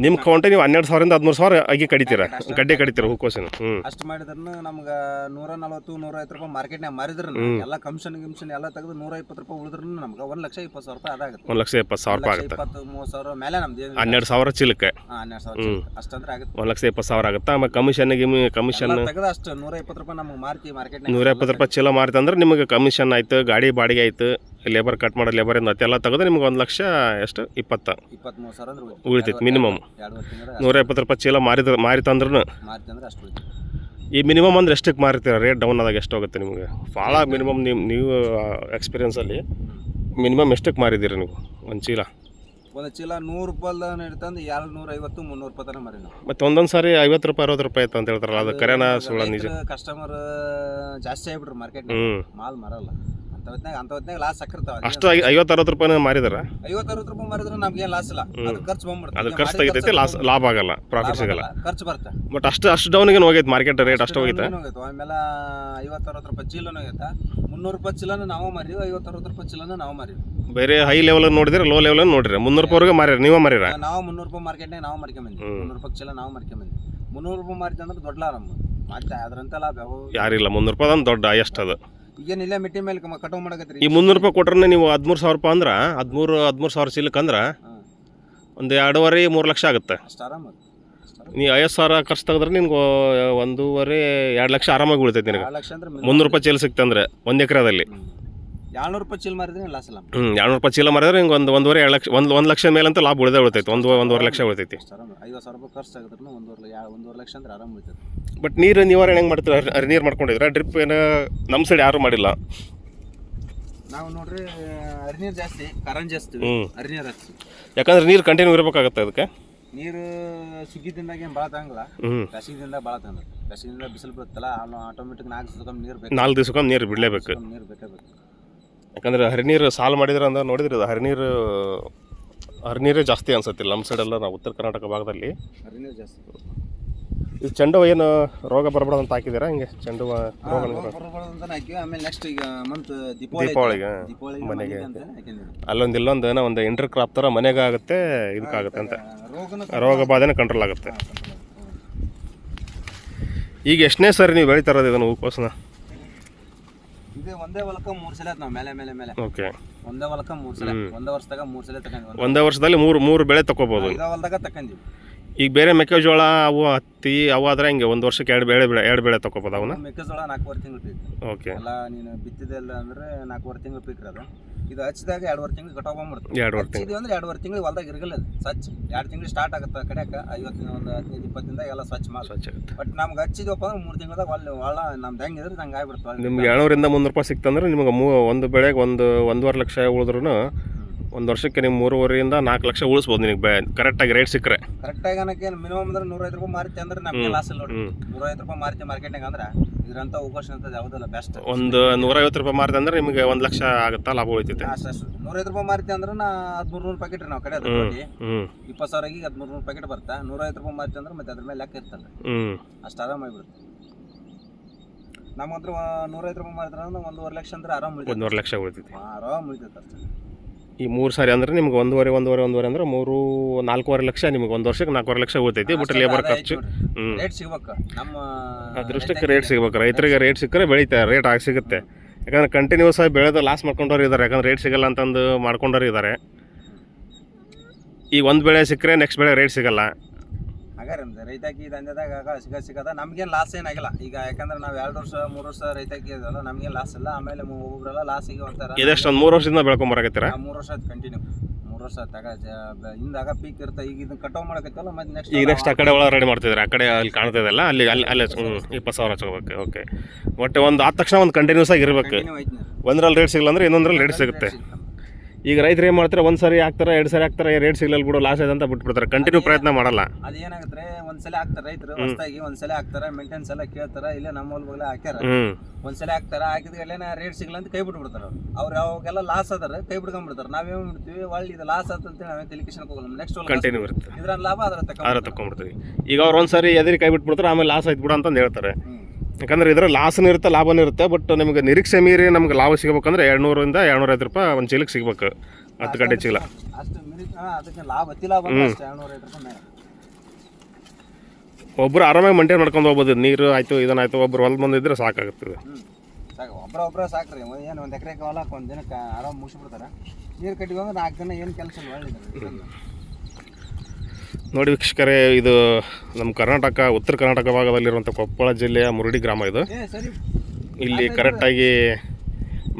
ನಿಮ್ಮ ಕೌಂಟೆ ನೀವು 12,000ರಿಂದ 13,000 ಆಗಿ ಕಡಿತೀರಾ, ಗಡ್ಡೆ ಕಡಿತೀರ ಹೂಕೋಸಿನ. ಅಷ್ಟು ಮಾಡಿದ್ರು ನಮ್ಗೆ 140-150 ರೂಪಾಯಿ ಮಾರ್ಕೆಟ್ನಾಗ ಮಾರಿದ್ರು ಎಲ್ಲ ಕಮಿಷನ್ ಎಲ್ಲ ತೆಗೆದು 120 ರೂಪಾಯಿ ಉಳಿದ್ರು ನಮ್ಗೆ 1,20,000 ರೂಪಾಯಿ ಅದಾಗುತ್ತೆ. 1,20,000 ರೂಪಾಯಿ ಆಗುತ್ತೆ. 23,000 ಮೇಲೆ ನಮ್ದು 12,000 ಚೀಲಕ್ಕೆ 12,000 ಅಷ್ಟಂದ್ರೆ ಆಗುತ್ತೆ. 1,20,000 ಆಗುತ್ತೆ. ಆಮೇಲೆ ಕಮಿಷನ್ ತೆಗೆದು ಅಷ್ಟು 120 ರೂಪಾಯಿ ನಮ್ಗೆ ಮಾರ್ತೀವಿ ಮಾರ್ಕೆಟ್ನಾಗ. 120 ರೂಪಾಯಿ ಚೀಲ ಮಾರಿತಂದ್ರೆ ನಿಮಗೆ ಕಮಿಷನ್ ಆಯ್ತು, ಗಾಡಿ ಬಾಡಿಗೆ ಆಯ್ತು, ಲೇಬರ್ ಕಟ್ ಮಾಡೋ ಲೇಬರಿಂದ ಅದೆಲ್ಲ ತೆಗೆದು ನಿಮ್ಗೆ 1,20,000 23,000 ಉಳಿತೈತಿ ಮಿನಿಮಮ್. 120 ರೂಪಾಯಿ ಚೀಲ ಮಾರಿತಂದ್ರೂ ಅಷ್ಟು. ಈ ಮಿನಿಮಮ್ ಅಂದ್ರೆ ಎಷ್ಟಕ್ಕೆ ಮಾರಿತೀರ? ರೇಟ್ ಡೌನ್ ಆದಾಗ ಎಷ್ಟು ಹೋಗುತ್ತೆ ನಿಮಗೆ? ಭಾಳ ಮಿನಿಮಮ್ ನೀವು ಎಕ್ಸ್ಪೀರಿಯನ್ಸಲ್ಲಿ ಮಿನಿಮಮ್ ಎಷ್ಟಕ್ಕೆ ಮಾರಿದ್ದೀರಿ ನೀವು ಒಂದು ಚೀಲ? ಒಂದು ಚೀಲ 100 ರೂಪಾಯಿ ಇಡ್ತಂದು 250-300 ರೂಪಾಯಿ ತನಕ ಮಾರಿ ನಾವು. ಮತ್ತು ಒಂದೊಂದು ಸಾರಿ 50 ರೂಪಾಯಿ 60 ರೂಪಾಯಿ ಆಯ್ತು ಅಂತ ಹೇಳ್ತಾರಲ್ಲ, ಅದು ಕರೆನಾ ಸುಳ್ಳ? ನಿಜ. ಕಸ್ಟಮರ್ ಜಾಸ್ತಿ ಆಗಿಬಿಟ್ರು ಮಾರ್ಕೆಟ್, ಮಾಲ್ ಮಾರಲ್ಲ ಅಂತ ಹೊತ್ನಾಗ ಲಾಸ್ ಹಾಕಿರ್ತಾವ. ಅಷ್ಟು 50-60 ರೂಪಾಯಿ ಮಾರಿದಾರ? 50-60 ರೂಪಾಯಿ ಮಾರಿದ್ರೆ ನಮ್ಗೆ ಲಾಸ್ ಇಲ್ಲ, ಅದು ಖರ್ಚು ಬಂದ್ಬಿಡುತ್ತೆ. ಅದು ಖರ್ಚು ತೆಗಿತೈತಿ, ಲಾಭ ಆಗಲ್ಲ, ಪ್ರಾಫಿಟ್ ಸಿಗಲ್ಲ, ಖರ್ಚು ಬರುತ್ತೆ. ಬಟ್ ಅಷ್ಟು ಡೌನ್ಗೆ ಹೋಗೈತೆ ಮಾರ್ಕೆಟ್ ರೇಟ್, ಅಷ್ಟು ಹೋಗೈತೆ. ಆಮೇಲೆ 50-60 ರೂಪಾಯಿ ಚೀಲನೂ ಹೋಗೈತೆ. 300 ರೂಪಾಯಿ ಚೀಲನೂ ನಾವು ಮಾರೀವಿ, 50-60 ರೂಪಾಯಿ ಚೀಲನೂ ನಾವು ಮಾರೀವಿ. ಬೇರೆ ಹೈ ಲೆವೆಲ್ ನೋಡಿದ್ರೆ ಲೋ ಲೆವೆಲ್ ನೋಡ್ರಿ 300 ರೂಪಾಯಿವರೆಗೆ ಮಾರ್ಯಾರ, ನೀವೇ ಮಾರೀರ? ನಾವು 300 ರೂಪಾಯಿ ಮಾರ್ಕೆಟ್ನಾಗ ನಾವು ಮಾರ್ಕೊಂಬಂದ್ವಿ. 300 ರೂಪಾಯಿ ಚೀಲ ನಾವು ಮಾರ್ಕೊಂಬಂದ್ವಿ. 300 ರೂಪಾಯಿ ಮಾರ್ತಿ ಅಂದ್ರೆ ದೊಡ್ಡ ಲಾಭ ಮತ್ತೆ ಅದ್ರಂತ ಲಾಭ ಯಾರಿಲ್ಲ. 300 ರೂಪಾಯಿ ಅಂದ್ರೆ ದೊಡ್ಡ ಎಷ್ಟು ಅದು. ಈಗೇನಿಲ್ಲ ಮಿಟ್ಟಿ ಮೇಲೆ ಕಟಾವು ಮಾಡಕತ್ರಿ. ಈ 300 ರೂಪಾಯಿ ಕೊಟ್ರೆ ನೀವು 13,000 ರೂಪಾಯಿ ಅಂದ್ರೆ 13,000 ಚೀಲಕ್ಕೆ ಅಂದ್ರೆ ಒಂದು 2.5-3 ಲಕ್ಷ ಆಗುತ್ತೆ. ಅಷ್ಟು ಆರಾಮ. ನೀವು 50,000 ಖರ್ಚು ತೆಗೆದ್ರೆ ನಿಮ್ಗೆ 1.5-2 ಲಕ್ಷ ಆರಾಮಾಗಿ ಉಳಿತೈತೆ ನಿನಗೆ. 300 ರೂಪಾಯಿ ಚೀಲ ಸಿಕ್ತಂದ್ರೆ 1 ಎಕರೆದಲ್ಲಿ. 200 ರೂಪಾಯಿ ಚೀಲ ಮಾರಿದ್ರೆ ಲಾಸ್ ಇಲ್ಲ. 200 ರೂಪಾಯಿ ಚೀಲ ಮಾರಿದ್ರೆ ನಿಮ್ಗೆ 1.5-2 ಲಕ್ಷ, 1 ಲಕ್ಷ ಮೇಲಂತ ಲಾಭ ಉಳಿತೈತೆ. 1.5 ಲಕ್ಷ ಉಳಿತೈತಿ. 50,000 ರೂಪಾಯಿ ಖರ್ಚು ತೆಗೆದ್ರೆ 1.5 ಲಕ್ಷ ಅಂದ್ರೆ ಆರಾಮ ಉಳಿತೈತೆ. ಬಟ್ ನೀರು ನಿವಾರಣೆ ಹೆಂಗೆ ಮಾಡ್ತೀರಾ? ನೀರು ಮಾಡ್ಕೊಂಡಿದ್ರೆ ಡ್ರಿಪ್ ಏನು ನಮ್ಮ ಸೈಡ್ ಯಾರು ಮಾಡಿಲ್ಲ. ನಾವು ನೋಡ್ರಿ ಹರಿನೀರು ಜಾಸ್ತಿ, ಕರಂಜ್ ಜಾಸ್ತಿ, ಹರಿನೀರು ಜಾಸ್ತಿ. ಯಾಕಂದ್ರೆ ನೀರು ಕಂಟಿನ್ಯೂ ಇರಬೇಕಾಗತ್ತೆ ಅದಕ್ಕೆ. ನೀರು ಸುಗ್ಗಿದಿಂದಾಗ ಏನು ಭಾಳ ತಗಂಗಿಲ್ಲ, ಬೇಸಿಗೆದಿಂದ ಭಾಳ ತಗೊಂಡು. ಬೇಸಿಗೆದಿಂದ ಬಿಸಿಲು ಬರುತ್ತಲ್ಲ, ಆಟೋಮೆಟಿಕ್ 4 ದಿವಸಕ್ಕೊಮ್ಮೆ ನೀರು ಬೇಕು. 4 ದಿವಸಕ್ಕೊಮ್ಮೆ ನೀರು ಬಿಡಲೇಬೇಕು. ನೀರು ಬೇಕೇ ಬೇಕು. ಯಾಕಂದ್ರೆ ಹರಿನೀರು ಸಾಲು ಮಾಡಿದ್ರೆ ಅಂದ್ರೆ ನೋಡಿದ್ರಿ, ಅದು ಹರಿನೀರೇ ಜಾಸ್ತಿ ಅನ್ಸತ್ತಿಲ್ಲ ನಮ್ಮ ಸೈಡೆಲ್ಲ. ನಾವು ಉತ್ತರ ಕರ್ನಾಟಕ ಭಾಗದಲ್ಲಿ ಹರಿನೀರು ಜಾಸ್ತಿ. ಈ ಚೆಂಡು ಏನು ರೋಗ ಬರಬಾರ್ದು ಅಂತ ಹಾಕಿದ್ದೀರಾ? ಹಿಂಗೆ ಚೆಂಡು ಬರಬಾರ್ದು ಹಾಕಿ. ಆಮೇಲೆ ನೆಕ್ಸ್ಟ್ ಈಗ ಮಂತ್ ದೀಪಾವಳಿಗೆ ಮನೆಗೆ ಅಲ್ಲೊಂದು ಇಲ್ಲೊಂದು ಏನೋ ಒಂದು ಇಂಟರ್ ಕ್ರಾಪ್ ಥರ ಮನೆಗೆ ಆಗುತ್ತೆ, ಇದಕ್ಕಾಗುತ್ತೆ ಅಂತ ರೋಗ ಬಾಧೆನೇ ಕಂಟ್ರೋಲ್ ಆಗುತ್ತೆ. ಈಗ ಎಷ್ಟನೇ ಸರಿ ನೀವು ಬೆಳೀತಾ ಇರೋದು ಇದನ್ನು ಹೂಕೋಸನ್ನ? ಇದು ಒಂದೇ ಹೊಲಕ್ಕೆ 3 ಸಲ ನಾವು ಮೇಲೆ. ಓಕೆ, ಒಂದೇ ಹೊಲಕ್ಕೆ 3 ಸಲ, ಒಂದೇ ವರ್ಷದಾಗ 3 ಸಲ ತಗೊಂಡ್ವಿ. ಒಂದೇ ವರ್ಷದಲ್ಲಿ ಮೂರು ಬೆಳೆ ತಗೋಬೋದು. ಇದೇ ಹೊಲದಾಗ ತಗೊಂಡಿವಿ. ಈಗ ಬೇರೆ ಮೆಕ್ಕೆಜೋಳ ಅವು ಹತ್ತಿ ಅವು ಆದ್ರೆ ಹಿಂಗೆ ಒಂದು ವರ್ಷಕ್ಕೆ 2 ಬೆಳೆ ತಗೋಬೋದು ಅವನ್ನ? ಮೆಕ್ಕೆಜೋಳ 4 ತಿಂಗಳು ಪೀಕ್. ಓಕೆ, ಎಲ್ಲ ನೀನು ಬಿತ್ತಿದೆಲ್ಲ ಅಂದ್ರೆ 4 ತಿಂಗಳು ಪೀಕ್ ಅದು. ಇದು ಹಚ್ಚಿದಾಗ 2 ತಿಂಗಳು ಕಟಾವು ಬಂದ್ಬಿಡುತ್ತೆ. 2 ತಿಂಗಳು ಅಂದ್ರೆ 2 ತಿಂಗಳು ಹೊಲದಾಗ ಇರಗಲ್ಲ ಅದು ಸ್ವಚ್ಛ. 2 ತಿಂಗಳು ಸ್ಟಾರ್ಟ್ ಆಗುತ್ತೆ ಕಡೆಕ 50 ಒಂದು 15-20 ದಿನದಾಗ ಎಲ್ಲ ಸ್ವಚ್ಛ ಆಗುತ್ತೆ. ಬಟ್ ನಮ್ಗೆ ಹಚ್ಚಿದಪ್ಪ ಅಂದ್ರೆ 3 ತಿಂಗಳದಾಗ ಹೊಲ ನಮ್ದು ಹೆಂಗಿದ್ರೆ ಹಂಗೆ ಆಗ್ಬಿಡ್ತದೆ. ನಿಮ್ಗೆ 200-300 ರೂಪಾಯಿ ಸಿಕ್ತಂದ್ರೆ ನಿಮ್ಗೆ ಒಂದು ಬೆಳೆಗೆ 1.5 ಲಕ್ಷ ಉಳಿದ್ರೂ ಒಂದು ವರ್ಷಕ್ಕೆ ನೀವು 3.5-4 ಲಕ್ಷ ಉಳಿಸ್ಬೋದು ನಿನಗೆ ಕರೆಕ್ಟಾಗಿ ರೇಟ್ ಸಿಕ್ಕರೆ. ಕರೆಕ್ಟಾಗಿ ಅನ್ನಕ್ಕೆ ಮಿನಿಮಮ್ ಅಂದ್ರೆ 150 ರೂಪಾಯಿ ಮಾರ್ತಿ ಅಂದ್ರೆ ನಮಗೆ ಲಾಸ್ ಇಲ್ಲ ನೋಡಿ. 150 ರೂಪಾಯಿ ಮಾರ್ತಿ ಮಾರ್ಕೆಟ್ನಾಗ ಅಂದ್ರೆ ಇದ್ರಂತ ಅವಕಾಶ ಅಂತದ್ದು ಯಾವುದಲ್ಲ ಬೆಸ್ಟ್. ಒಂದು 150 ರೂಪಾಯಿ ಮಾರ್ತಿ ಅಂದ್ರೆ ನಿಮಗೆ 1 ಲಕ್ಷ ಆಗುತ್ತಾ ಲಾಭ ಉಳಿತೈತೆ. ಅಷ್ಟು 150 ರೂಪಾಯಿ ಮಾರ್ತಿ ಅಂದ್ರೆ 1300 ಪ್ಯಾಕೆಟ್ ನಾವು ಕಡೆ 20,000 1300 ಪ್ಯಾಕೆಟ್ ಬರ್ತಾ. 150 ರೂಪಾಯಿ ಮಾರ್ತಿ ಅಂದ್ರೆ ಮತ್ತೆ ಅದ್ರ ಮೇಲೆ ಲೆಕ್ಕ ಇರ್ತಲ್ಲ, ಅಷ್ಟು ಆರಾಮಾಗಿಬಿಡುತ್ತೆ. ನಮ್ಮಂತ್ರ 150 ರೂಪಾಯಿ ಮಾರಿದ್ರೆ 1.5 ಲಕ್ಷ ಅಂದ್ರೆ ಆರಾಮ ಉಳಿತೈತೆ. 1.5 ಲಕ್ಷ ಉಳಿತೈತಿ, ಆರಾಮ ಉಳಿತೈತೆ ಅಷ್ಟೇ. ಈ 3 ಸಾರಿ ಅಂದ್ರೆ ನಿಮ್ಗೆ 1.5 ಅಂದ್ರೆ 4.5 ಲಕ್ಷ ನಿಮ್ಗೆ ಒಂದು ವರ್ಷಕ್ಕೆ 4.5 ಲಕ್ಷ ಉಳಿತೈತಿ. ಬಟ್ ಲೇಬರ್ ಖರ್ಚು ರೇಟ್ ಸಿಗ್ಬೇಕು, ನಮ್ಮ ಅದೃಷ್ಟಕ್ಕೆ ರೇಟ್ ಸಿಗ್ಬೇಕು. ರೈತರಿಗೆ ರೇಟ್ ಸಿಕ್ಕರೆ ಬೆಳೀತಾರೆ, ರೇಟ್ ಆಗಿ ಸಿಗುತ್ತೆ. ಯಾಕಂದ್ರೆ ಕಂಟಿನ್ಯೂಸ್ ಆಗಿ ಬೆಳೆದ ಲಾಸ್ ಮಾಡ್ಕೊಂಡವ್ರು ಇದ್ದಾರೆ, ಯಾಕಂದ್ರೆ ರೇಟ್ ಸಿಗಲ್ಲ ಅಂತಂದು ಮಾಡ್ಕೊಂಡವ್ರು ಇದ್ದಾರೆ. ಈಗ ಒಂದು ಬೆಳೆ ಸಿಕ್ಕರೆ ನೆಕ್ಸ್ಟ್ ಬೆಳೆ ರೇಟ್ ಸಿಗಲ್ಲ. ಹಾಗಾರೆ ರೈತಾಕಿ ದಂಧೆದಾಗ ಸಿಗದ ನಮ್ಗೇನು ಲಾಸ್ ಏನಾಗಿಲ್ಲ ಈಗ, ಯಾಕಂದ್ರೆ ನಾವು 2 ವರ್ಷ 3 ವರ್ಷ ರೈತಾಕಿ ಇದಲ್ಲ, ನಮ್ಗೇನು ಲಾಸ್ ಇಲ್ಲ. ಆಮೇಲೆ ಒಬ್ಬೊಬ್ರೆಲ್ಲ ಲಾಸಿಗೆ ಒಂಥರ ಇದೆಷ್ಟು ಒಂದು 3 ವರ್ಷದಿಂದ ಬೆಳ್ಕೊಂಬರಾಕತ್ತೀರ? 3 ವರ್ಷ ಆಯ್ತು ಕಂಟಿನ್ಯೂ, 3 ವರ್ಷ ಆಯ್ತು. ಹಿಂದಾಗ ಪೀಕ್ ಇರುತ್ತೆ. ಈಗ ಇದನ್ನ ಕಟಾವ್ ಮಾಡಕತ್ತಲ್ಲ, ಮತ್ತೆ ಈಗ ನೆಕ್ಸ್ಟ್ ಆ ಕಡೆ ಒಳಗೆ ರೆಡಿ ಮಾಡ್ತಿದ್ದಾರೆ. ಆ ಕಡೆ ಅಲ್ಲಿ ಕಾಣ್ತಿದೆಲ್ಲ ಅಲ್ಲಿ ಅಲ್ಲಿ ಅಲ್ಲೇ 20,000 ಹಚ್ಕೋಬೇಕು. ಓಕೆ, ಒಟ್ಟು ಒಂದು ಆದ ತಕ್ಷಣ ಒಂದು ಕಂಟಿನ್ಯೂಸ್ ಆಗಿ ಇರಬೇಕು. ಒಂದ್ರಲ್ಲಿ ರೇಟ್ ಸಿಗಲ್ಲ ಅಂದ್ರೆ ಇನ್ನೊಂದ್ರಲ್ಲಿ ರೇಟ್ ಸಿಗುತ್ತೆ. ಈಗ ರೈತರು ಏನು ಮಾಡ್ತಾರೆ, ಒಂದು ಸರಿ ಹಾಕ್ತಾರೆ, 2 ಸರಿ ಹಾಕ್ತಾರೆ, ರೇಟ್ ಸಿಗಲ್ಲ ಬಿಡು ಲಾಸ್ ಆಯ್ತು ಅಂತ ಬಿಟ್ಬಿಡ್ತಾರೆ. ಕಂಟಿನ್ಯೂ ಪ್ರಯತ್ನ ಮಾಡಲ್ಲ. ಅದೇನಾಗುತ್ತೆ, ಒಂದ್ಸಲ ಹಾಕ್ತಾರೆ ರೈತರು ಹೊಸದಾಗಿ, ಒಂದ್ಸಲ ಹಾಕ್ತಾರೆ, ಮೇಂಟೆನ್ಸ್ ಎಲ್ಲ ಕೇಳ್ತಾರೆ. ಇಲ್ಲೇ ನಮ್ಮ ಹೊಲಗಳ ಹಾಕ್ಯಾರ, ಒಂದ್ಸಲ ಹಾಕ್ತಾರೆ, ಹಾಕಿದ್ಗೆಲ್ಲ ರೇಟ್ ಸಿಗಲ್ಲ ಅಂತ ಕೈ ಬಿಟ್ಬಿಡ್ತಾರೆ. ಅವ್ರು ಅವಾಗೆಲ್ಲ ಲಾಸ್ ಆದ್ರೆ ಕೈ ಬಿಡ್ಕೊಂಡ್ಬಿಡ್ತಾರೆ. ನಾವೇನು ಮಾಡ್ತೀವಿ, ಒಳ್ಳೆ ಇದು ಲಾಸ್ ಆತಂತೇಳಿ ನಾವೇ ತಲೆಕಿಶನ್ ಹೋಗಲ್ಲ, ನೆಕ್ಸ್ಟ್ ಕಂಟಿನ್ಯೂ ಇರುತ್ತೆ. ಇದ್ರ ಲಾಭ ಅದ್ರ ತಕೊಂಡ್ಬಿಡ್ತೀವಿ. ಈಗ ಅವ್ರು ಒಂದ್ಸರಿ ಎದುರು ಕೈ ಬಿಟ್ಬಿಡ್ತಾರೆ, ಆಮೇಲೆ ಲಾಸ್ ಆಯ್ತು ಬಿಡು ಅಂತಂದು ಹೇಳ್ತಾರೆ. ಯಾಕಂದ್ರೆ ಇದ್ರ ಲಾಸ್ನೂ ಇರುತ್ತೆ, ಲಾಭನೂ ಇರುತ್ತೆ. ಬಟ್ ನಿಮಗೆ ನಿರೀಕ್ಷೆ ಮೀರಿ ನಮ್ಗೆ ಲಾಭ ಸಿಗಬೇಕಂದ್ರೆ 200ರಿಂದ 250 ರೂಪಾಯಿ ಒಂದು ಚೀಲಕ್ಕೆ ಸಿಗ್ಬೇಕು, 10 ಗಂಟೆ ಚೀಲ. ಅಷ್ಟು ಅದಕ್ಕೆ ಲಾಭ ಅತಿ ಲಾಭ 250 ರೂಪಾಯಿ. ಒಬ್ಬರು ಆರಾಮಾಗಿ ಮೇಂಟೈನ್ ಮಾಡ್ಕೊಂಡು ಹೋಗ್ಬೋದು. ನೀರು ಆಯಿತು ಇದನ್ನಾಯ್ತು, ಒಬ್ಬರು ಹೊಲ ಬಂದಿದ್ರೆ ಸಾಕಾಗುತ್ತದೆ. ಸಾಕು, ಒಬ್ಬರೊಬ್ಬರ ಸಾಕ್ರಿ. ಏನು 1 ಎಕರೆ ಹೊಲಕ್ಕೆ 1 ದಿನಕ್ಕೆ ಆರಾಮ್ ಮುಗಿಸ್ಬಿಡ್ತಾರೆ. ನೀರು ಕಟ್ಟಿಗೆ ಹೋದ್ರೆ 4 ದಿನ ಏನು ಕೆಲಸ ಒಳ್ಳೆ. ನೋಡಿ ವೀಕ್ಷಕರೇ, ಇದು ನಮ್ಮ ಕರ್ನಾಟಕ ಉತ್ತರ ಕರ್ನಾಟಕ ಭಾಗದಲ್ಲಿರುವಂಥ ಕೊಪ್ಪಳ ಜಿಲ್ಲೆಯ ಮುರುಡಿ ಗ್ರಾಮ ಇದು. ಇಲ್ಲಿ ಕರೆಕ್ಟಾಗಿ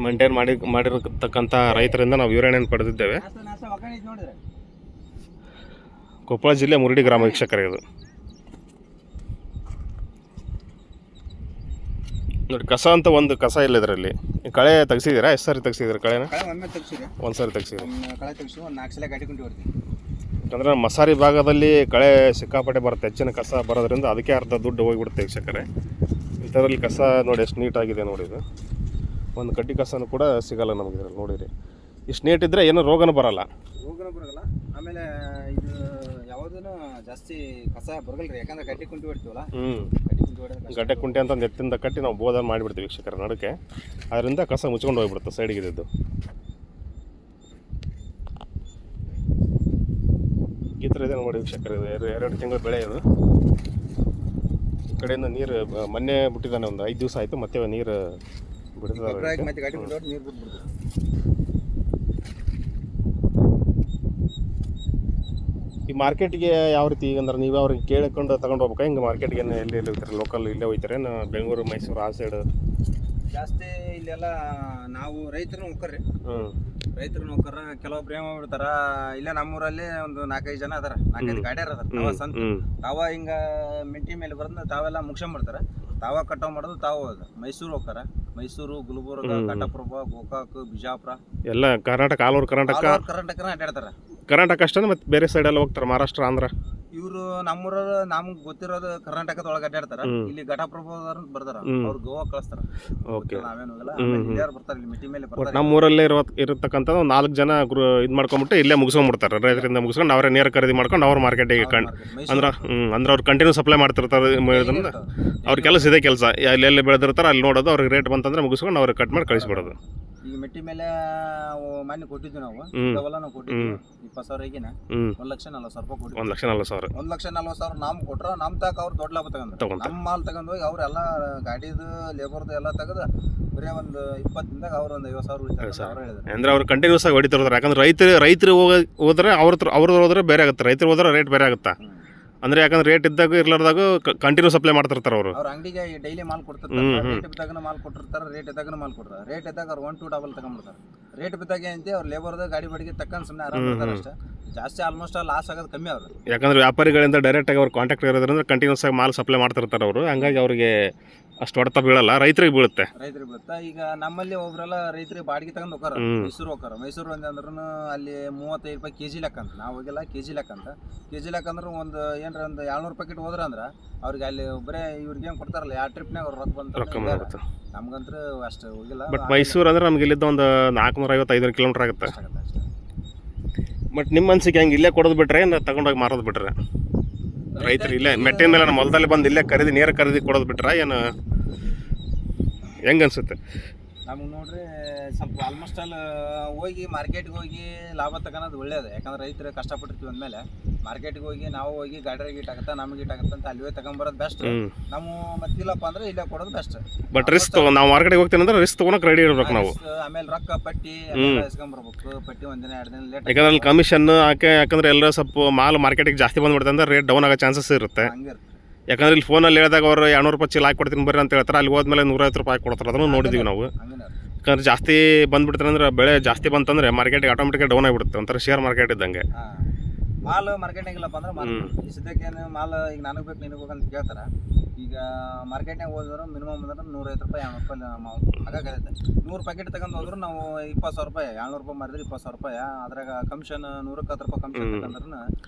ಮೇಂಟೈನ್ ಮಾಡಿರತಕ್ಕಂಥ ರೈತರಿಂದ ನಾವು ವಿವರಣೆಯನ್ನು ಪಡೆದಿದ್ದೇವೆ. ಕೊಪ್ಪಳ ಜಿಲ್ಲೆ ಮುರುಡಿ ಗ್ರಾಮ ವೀಕ್ಷಕರೇ ಇದು. ನೋಡಿ ಕಸ ಅಂತ ಒಂದು ಕಸ ಇಲ್ಲ ಇದರಲ್ಲಿ. ಕಳೆ ತೆಗ್ಸಿದ್ದೀರಾ? ಎಷ್ಟು ಸಾರಿ ತೆಗ್ಸಿದ್ದೀರಾ ಕಳೆನ? ಒಂದು ಸಾರಿ ತೆಗ್ಸಿದ್ದೀರಾ? ಯಾಕಂದರೆ ಮಸಾರಿ ಭಾಗದಲ್ಲಿ ಕಳೆ ಸಿಕ್ಕಾಪಟ್ಟೆ ಬರುತ್ತೆ, ಹೆಚ್ಚಿನ ಕಸ ಬರೋದ್ರಿಂದ ಅದಕ್ಕೆ ಅರ್ಧ ದುಡ್ಡು ಹೋಗಿಬಿಡುತ್ತೆ ವೀಕ್ಷಕರೇ. ಇಂಥದ್ರಲ್ಲಿ ಕಸ ನೋಡಿ ಎಷ್ಟು ನೀಟಾಗಿದೆ ನೋಡಿ. ಇದು ಒಂದು ಕಡ್ಡಿ ಕಸನೂ ಕೂಡ ಸಿಗಲ್ಲ ನಮಗೆ ಇದರಲ್ಲಿ. ನೋಡಿರಿ ಇಷ್ಟು ನೀಟಿದ್ರೆ ಏನೂ ರೋಗನೂ ಬರಲ್ಲ. ಆಮೇಲೆ ಇದು ಯಾವುದೂ ಜಾಸ್ತಿ ಕಸ ಬರಗಲ್ರಿ, ಯಾಕಂದ್ರೆ ಗಡ್ಡೆ ಕುಂಟಿ ಹೊಡ್ತೀವಲ್ಲ. ಗಡ್ಡೆ ಕುಂಟೆ ಅಂತಂದು ಎತ್ತಿಂದ ಕಟ್ಟಿ ನಾವು ಬೋಧ ಮಾಡಿಬಿಡ್ತೀವಿ ವೀಕ್ಷಕರ ನಡುಕೆ. ಅದರಿಂದ ಕಸ ಮುಚ್ಕೊಂಡು ಹೋಗ್ಬಿಡುತ್ತೆ ಸೈಡಿಗೆ ಇದ್ದು. ಈ ಥರ ಇದೆ ನೋಡಿ ವೀಕ್ಷಕರ. ಇದು 2 ತಿಂಗಳ ಬೆಳೆ ಇದು. ಈ ಕಡೆಯಿಂದ ನೀರು ಮೊನ್ನೆ ಬಿಟ್ಟಿದ್ದಾನೆ, ಒಂದು 5 ದಿವಸ ಆಯಿತು. ಮತ್ತೆ ನೀರು ಬಿಡ್ತಾರೆ. ಈ ಮಾರ್ಕೆಟ್ಗೆ ಯಾವ ರೀತಿ ಈಗ ಅಂದ್ರೆ ನೀವು ಅವ್ರಿಗೆ ಕೇಳಿಕೊಂಡು ತಗೊಂಡು ಹೋಗ್ಬೇಕಾ? ಹಿಂಗೆ ಮಾರ್ಕೆಟ್ಗೆ ಎಲ್ಲಿ ಹೋಗ್ತಾರೆ? ಲೋಕಲ್ ಇಲ್ಲೇ ಹೋಗ್ತಾರೆ, ಬೆಂಗಳೂರು ಮೈಸೂರು ಆ ಸೈಡ್ ಜಾಸ್ತಿ? ಇಲ್ಲೆಲ್ಲ ನಾವು ರೈತರು ಹೋಗ್ರಿ. ರೈತರು ನೌಕರ ಕೆಲವೊಬ್ರು ಏನ್ ಮಾಡ್ಬಿಡ್ತಾರ, ಇಲ್ಲೇ ನಮ್ಮೂರಲ್ಲಿ ಒಂದು 4-5 ಜನ ಅದಾರ, 4-5 ಗಾಡಿಯರ್ ಅದಾರ. ತಾವ ಹಿಂಗ ಮಿಂಟಿ ಮೇಲೆ ಬರೋದ್ ತಾವೆಲ್ಲ ಮುಗಿಸ್ಕೊಂಡ್ಬಿಡ್ತಾರ. ತಾವ ಕಟಾವ್ ಮಾಡೋದು ತಾವು ಮೈಸೂರು ಹೋಗ್ತಾರ. ಮೈಸೂರು, ಗುಲ್ಬರ್ಗ, ಘಟಪ್ರಭಾ, ಗೋಕಾಕ್, ಬಿಜಾಪುರ ಎಲ್ಲ ಕರ್ನಾಟಕ, ಆಲ್ ಓವರ್ ಕರ್ನಾಟಕನ ಅಡ್ಡಾಡ್ತಾರ. ಕರ್ನಾಟಕ ಅಷ್ಟೇ, ಮತ್ತೆ ಬೇರೆ ಸೈಡ್ ಎಲ್ಲ ಹೋಗ್ತಾರೆ, ಮಹಾರಾಷ್ಟ್ರ, ಆಂಧ್ರ. ಇವರು ನಮ್ಮೂರ ನಮ್ಗೆ ಗೊತ್ತಿರೋದು ಕರ್ನಾಟಕದೊಳಗೆ ಅಡ್ಡಾಡ್ತಾರ. ಇಲ್ಲಿ ಘಟಪ್ರಭಾ ಬರ್ತಾರ, ಅವ್ರು ಗೋವಾ ಕಳಿಸ್ತಾರ. ನಾವೇನು ಹೋಗಲ್ಲ, ಬರ್ತಾರೆ ಇಲ್ಲಿ ಮಿಟ್ಟಿ ಮೇಲೆ ಬರ್ತಾರೆ. ನಮ್ಮೂರಲ್ಲೇ ಇರತಕ್ಕಂಥ 4 ಜನ ಇದು ಮಾಡ್ಕೊಂಡ್ಬಿಟ್ಟು ಇಲ್ಲೇ ಮುಗಿಸ್ಕೊಂಡ್ಬಿಡ್ತಾರೆ. ರೈತರಿಂದ ಮುಗಿಸ್ಕೊಂಡು ಅವರೇ ನೇರ ಖರೀದಿ ಮಾಡ್ಕೊಂಡು ಅವ್ರ ಮಾರ್ಕೆಟಿಗೆ ಅಂದ್ರೆ ಅವ್ರು ಕಂಟಿನ್ಯೂ ಸಪ್ಲೈ ಮಾಡ್ತಿರ್ತಾರೆ. ಅವ್ರ ಕೆಲಸ ಇದೆ ಕೆಲಸ, ಎಲ್ಲೆಲ್ಲಿ ಬೆಳೆದಿರ್ತಾರೆ ಅಲ್ಲಿ ನೋಡೋದು, ಅವ್ರಿಗೆ ರೇಟ್ ಬಂತಂದ್ರೆ ಮುಗಿಸ್ಕೊಂಡು ಅವ್ರಿಗೆ ಕಟ್ ಮಾಡಿ ಕಳಿಸ್ಬಿಡೋದು. ಈಗ ಮೆಟ್ಟಿ ಮೇಲೆ ಮನೆ ಕೊಟ್ಟಿದ್ವಿ ನಾವು, ನಾವು ಕೊಟ್ಟಿದ್ವಿ 20,000 ಈಗಿನ 1,40,000 ರೂಪಾಯಿ ಕೊಟ್ಟಿದ್ವಿ. 1,40,000 1,40,000 ನಮ್ ಕೊಟ್ರ ನಮ್ ತಾಕ ಅವ್ರು ದೊಡ್ಡ ಲಾಭ ತಗೊಂಡ್ರು. ನಮ್ಮ ಮಾಲ್ ತಗೊಂಡ್ ಹೋಗಿ ಅವ್ರೆಲ್ಲ ಗಾಡಿದು ಲೇಬರ್ದು ಎಲ್ಲ ತೆಗೆದು ಬರೀ ಒಂದು 20 ದಿನದಾಗ ಅವ್ರು ಒಂದು 50,000 ಹೇಳಿದ್ರು. ಅಂದ್ರೆ ಅವ್ರು ಕಂಟಿನ್ಯೂಸ್ ಆಗಿ ಹೊಡಿತಿರ್ತಾರೆ. ಯಾಕಂದ್ರೆ ರೈತರು ಹೋದ್ರೆ ಅವ್ರದ್ದು ಹೋದ್ರೆ ಬೇರೆ ಆಗುತ್ತೆ, ರೈತರು ಹೋದ್ರೆ ರೇಟ್ ಬೇರೆ ಆಗುತ್ತೆ. ಅಂದ್ರೆ ಯಾಕಂದ್ರೆ ರೇಟ್ ಇದ್ದಾಗ ಇರ್ಲಾರ್ದಾಗ ಕಂಟಿನ್ಯೂ ಸಪ್ಲೈ ಮಾಡ್ತಿರ್ತಾರೆ ಅವರು. ಅವ್ರ ಅಂಗಡಿಗೆ ಡೈಲಿ ಮಾಲ್ ಕೊಡ್ತಿರ್ತಾರೆ. ರೇಟ್ ಬಿದ್ದಾಗನ ಮಾಲ್ ಕೊಟ್ಟಿರ್ತಾರೆ, ರೇಟ್ ಇದ್ದಾಗನ ಮಾಲ್ ಕೊಡ್ತಾರೆ. ರೇಟ್ ಇದ್ದಾಗ ಅವ್ರು 1-2 ಡಬಲ್ ತಗೊಂಡ್ಬಿಡ್ತಾರೆ. ರೇಟ್ ಬಿದ್ದಾಗ ಏನಂತೆ ಅವ್ರು ಲೇಬರ್ದು ಗಾಡಿ ಬಾಡಿಗೆ ತಕ್ಕಂತ ಸುಮ್ಮನೆ ಆರಾಮ್ ಇರ್ತಾರೆ ಅಷ್ಟೇ. ಜಾಸ್ತಿ ಆಲ್ಮೋಸ್ಟ್ ಲಾಸ್ ಆಗೋದು ಕಮ್ಮಿ ಅವರು. ಯಾಕಂದ್ರೆ ವ್ಯಾಪಾರಿಗಳಿಂದ ಡೈರೆಕ್ಟ್ ಆಗಿ ಅವ್ರು ಕಾಂಟ್ಯಾಕ್ಟ್ ಇರೋದ್ರಿಂದ ಕಂಟಿನ್ಯೂಸ್ ಆಗಿ ಮಾಲ್ ಸಪ್ಲೈ ಮಾಡ್ತಿರ್ತಾರೆ ಅವರು. ಹಂಗಾಗಿ ಅವ್ರಿಗೆ ಅಷ್ಟು ಹೊಡೆತ ಬೀಳಲ್ಲ, ರೈತರಿಗೆ ಬೀಳುತ್ತೆ. ಈಗ ನಮ್ಮಲ್ಲಿ ಒಬ್ರೆಲ್ಲ ರೈತರಿಗೆ ಬಾಡಿಗೆ ತಗೊಂಡು ಹೋಗಾರ, ಮೈಸೂರು ಹೋಗಾರ. ಮೈಸೂರು ಅಂದ್ರೂ ಅಲ್ಲಿ 35 ರೂಪಾಯಿ ಕೆಜಿ ಲೆಕ್ಕ ಅಂತ. ನಾವು ಹೋಗಿಲ್ಲ ಕೆಜಿ ಲೆಕ್ಕ ಅಂತ. ಕೆಜಿ ಲೆಕ್ಕ ಅಂದ್ರೆ ಒಂದು ಏನ್ರ ಒಂದು 200 ಪ್ಯಾಕೆಟ್ ಹೋದ್ರ ಅಂದ್ರೆ ಅವ್ರಿಗೆ ಅಲ್ಲಿ ಬರೇ ಇವ್ರಿಗೆ ಏನು ಕೊಡ್ತಾರಲ್ಲ, 2 ಟ್ರಿಪ್ನಾಗ ಅವ್ರು ರೊಕ್ಕ ಬಂತ. ನಮ್ಗಂತೂ ಅಷ್ಟು ಹೋಗಿಲ್ಲ. ಬಟ್ ಮೈಸೂರು ಅಂದ್ರೆ ನಮ್ಗೆ ಇಲ್ಲಿದ್ದ ಒಂದು 450-500 ಕಿಲೋಮೀಟರ್ ಆಗುತ್ತೆ. ಬಟ್ ನಿಮ್ಮ ಮನ್ಸಿಗೆ ಹೆಂಗೆ ಇಲ್ಲೇ ಕೊಡೋದು ಬಿಟ್ರೆ ಏನು ತಗೊಂಡೋಗಿ ಮಾರೋದು ಬಿಟ್ರೆ? ರೈತರು ಇಲ್ಲೇ ಮೆಟ್ಟಿನ ಮೇಲೆ ನಮ್ಮ ಹೊಲದಲ್ಲಿ ಬಂದು ಇಲ್ಲೇ ನೇರ ಖರೀದಿ ಕೊಡೋದು ಬಿಟ್ರೆ ಏನು ಹೆಂಗೆ ಅನ್ಸುತ್ತೆ ನಮಗೆ? ನೋಡ್ರಿ ಸ್ವಲ್ಪ ಆಲ್ಮೋಸ್ಟ್ ಅಲ್ಲಿ ಹೋಗಿ ಮಾರ್ಕೆಟ್ಗೆ ಹೋಗಿ ಲಾಭ ತಗೊಳೋದು ಒಳ್ಳೇದು. ಯಾಕಂದ್ರೆ ರೈತರು ಕಷ್ಟಪಟ್ಟಿರ್ತೀವಿ ಅಂದಮೇಲೆ ಮಾರ್ಕೆಟ್ಗೆ ಹೋಗಿ ನಾವು ಹೋಗಿ ಗಾಡಿ ಗೀಟ್ ಆಗುತ್ತಾ ನಮ್ಗೆ ಗೀಟ್ ಆಗುತ್ತಾ ಅಂತ ಅಲ್ಲಿವೇ ತಗೊಂಬರೋದು ಬೆಸ್ಟ್. ನಾವು ಮತ್ತಿಲ್ಲಪ್ಪ ಅಂದ್ರೆ ಇಲ್ಲೇ ಕೊಡೋದು ಬೆಸ್ಟ್. ಬಟ್ ರಿಸ್ಕ್ ನಾವು ಮಾರ್ಕೆಟ್ಗೆ ಹೋಗ್ತೀನಿ ಅಂದ್ರೆ ರಿಸ್ಕ್ ತೊಗೊಳಕ್ಕೆ ರೆಡಿ ಇರ್ಬೇಕು ನಾವು. ಆಮೇಲೆ ರೊಕ್ಕ ಪಟ್ಟಿ ಇಸ್ಕೊಂಬರ್ಬೇಕು. ಪಟ್ಟಿ ಒಂದಿನ 2 ದಿನ ಲೇಟ್ ಯಾಕಂದ್ರೆ ಅಲ್ಲಿ ಕಮಿಷನ್ ಯಾಕಂದ್ರೆ ಎಲ್ಲರೂ ಸ್ವಲ್ಪ ಮಾಲ್ ಮಾರ್ಕೆಟಿಗೆ ಜಾಸ್ತಿ ಬಂದ್ಬಿಡುತ್ತೆ ಅಂದ್ರೆ ರೇಟ್ ಡೌನ್ ಆಗೋ ಚಾನ್ಸಸ್ ಇರುತ್ತೆ. ಹಂಗಿರುತ್ತೆ. ಯಾಕಂದ್ರೆ ಇಲ್ಲಿ ಫೋನಲ್ಲಿ ಹೇಳಿದಾಗ ಅವರು 200 ರೂಪಾಯಿ ಚೀಲ ಹಾಕಿ ಕೊಡ್ತೀನಿ ಬರ್ರಿ ಅಂತ ಹೇಳ್ತಾರೆ, ಅಲ್ಲಿ ಹೋದ್ಮೇಲೆ 150 ರೂಪಾಯಿ ಕೊಡ್ತಾರೆ. ಅದನ್ನು ನೋಡಿದ್ದೀವಿ ನಾವು. ಯಾಕಂದ್ರೆ ಜಾಸ್ತಿ ಬಂದ್ಬಿಡ್ತಾರೆ ಅಂದ್ರೆ ಬೆಳೆ ಜಾಸ್ತಿ ಬಂತಂದ್ರೆ ಮಾರ್ಕೆಟಿಗೆ ಆಟೋಮೆಟಿಕ್ ಡೌನ್ ಆಗಿಬಿಡುತ್ತೆ. ಒಂಥರ ಶೇರ್ ಮಾರ್ಕೆಟ್ ಇದ್ದಂಗೆ. ಮಾಲ್ ಮಾರ್ಕೆಟ್ನಾಗ ಇಲ್ಲಪ್ಪ ಅಂದ್ರೆ ಈ ಸದ್ಯಕ್ಕೇನು ಮಾಲ್ ಈಗ ನನಗೆ ಬೇಕು ನಿನಗೆ ಬೇಕು ಅಂತ ಕೇಳ್ತಾರೆ. ಈಗ ಮಾರ್ಕೆಟ್ನಾಗ ಹೋದ್ರೆ ಮಿನಿಮಮ್ ಅಂದ್ರೆ 150 ರೂಪಾಯಿ 200 ರೂಪಾಯಿ ಹಾಗಾಗತ್ತೆ. 100 ಪ್ಯಾಕೆಟ್ ತಗೊಂಡು ಹೋದ್ರೆ ನಾವು 20,000 ರೂಪಾಯಿ 200 ರೂಪಾಯಿ ಮಾರಿದ್ರೆ 20,000 ರೂಪಾಯಿ. ಅದ್ರಾಗ ಕಮಿಷನ್ 110 ರೂಪಾಯಿ ಕಮಿಷನ್ ತಗೊಂಡ್ರೆ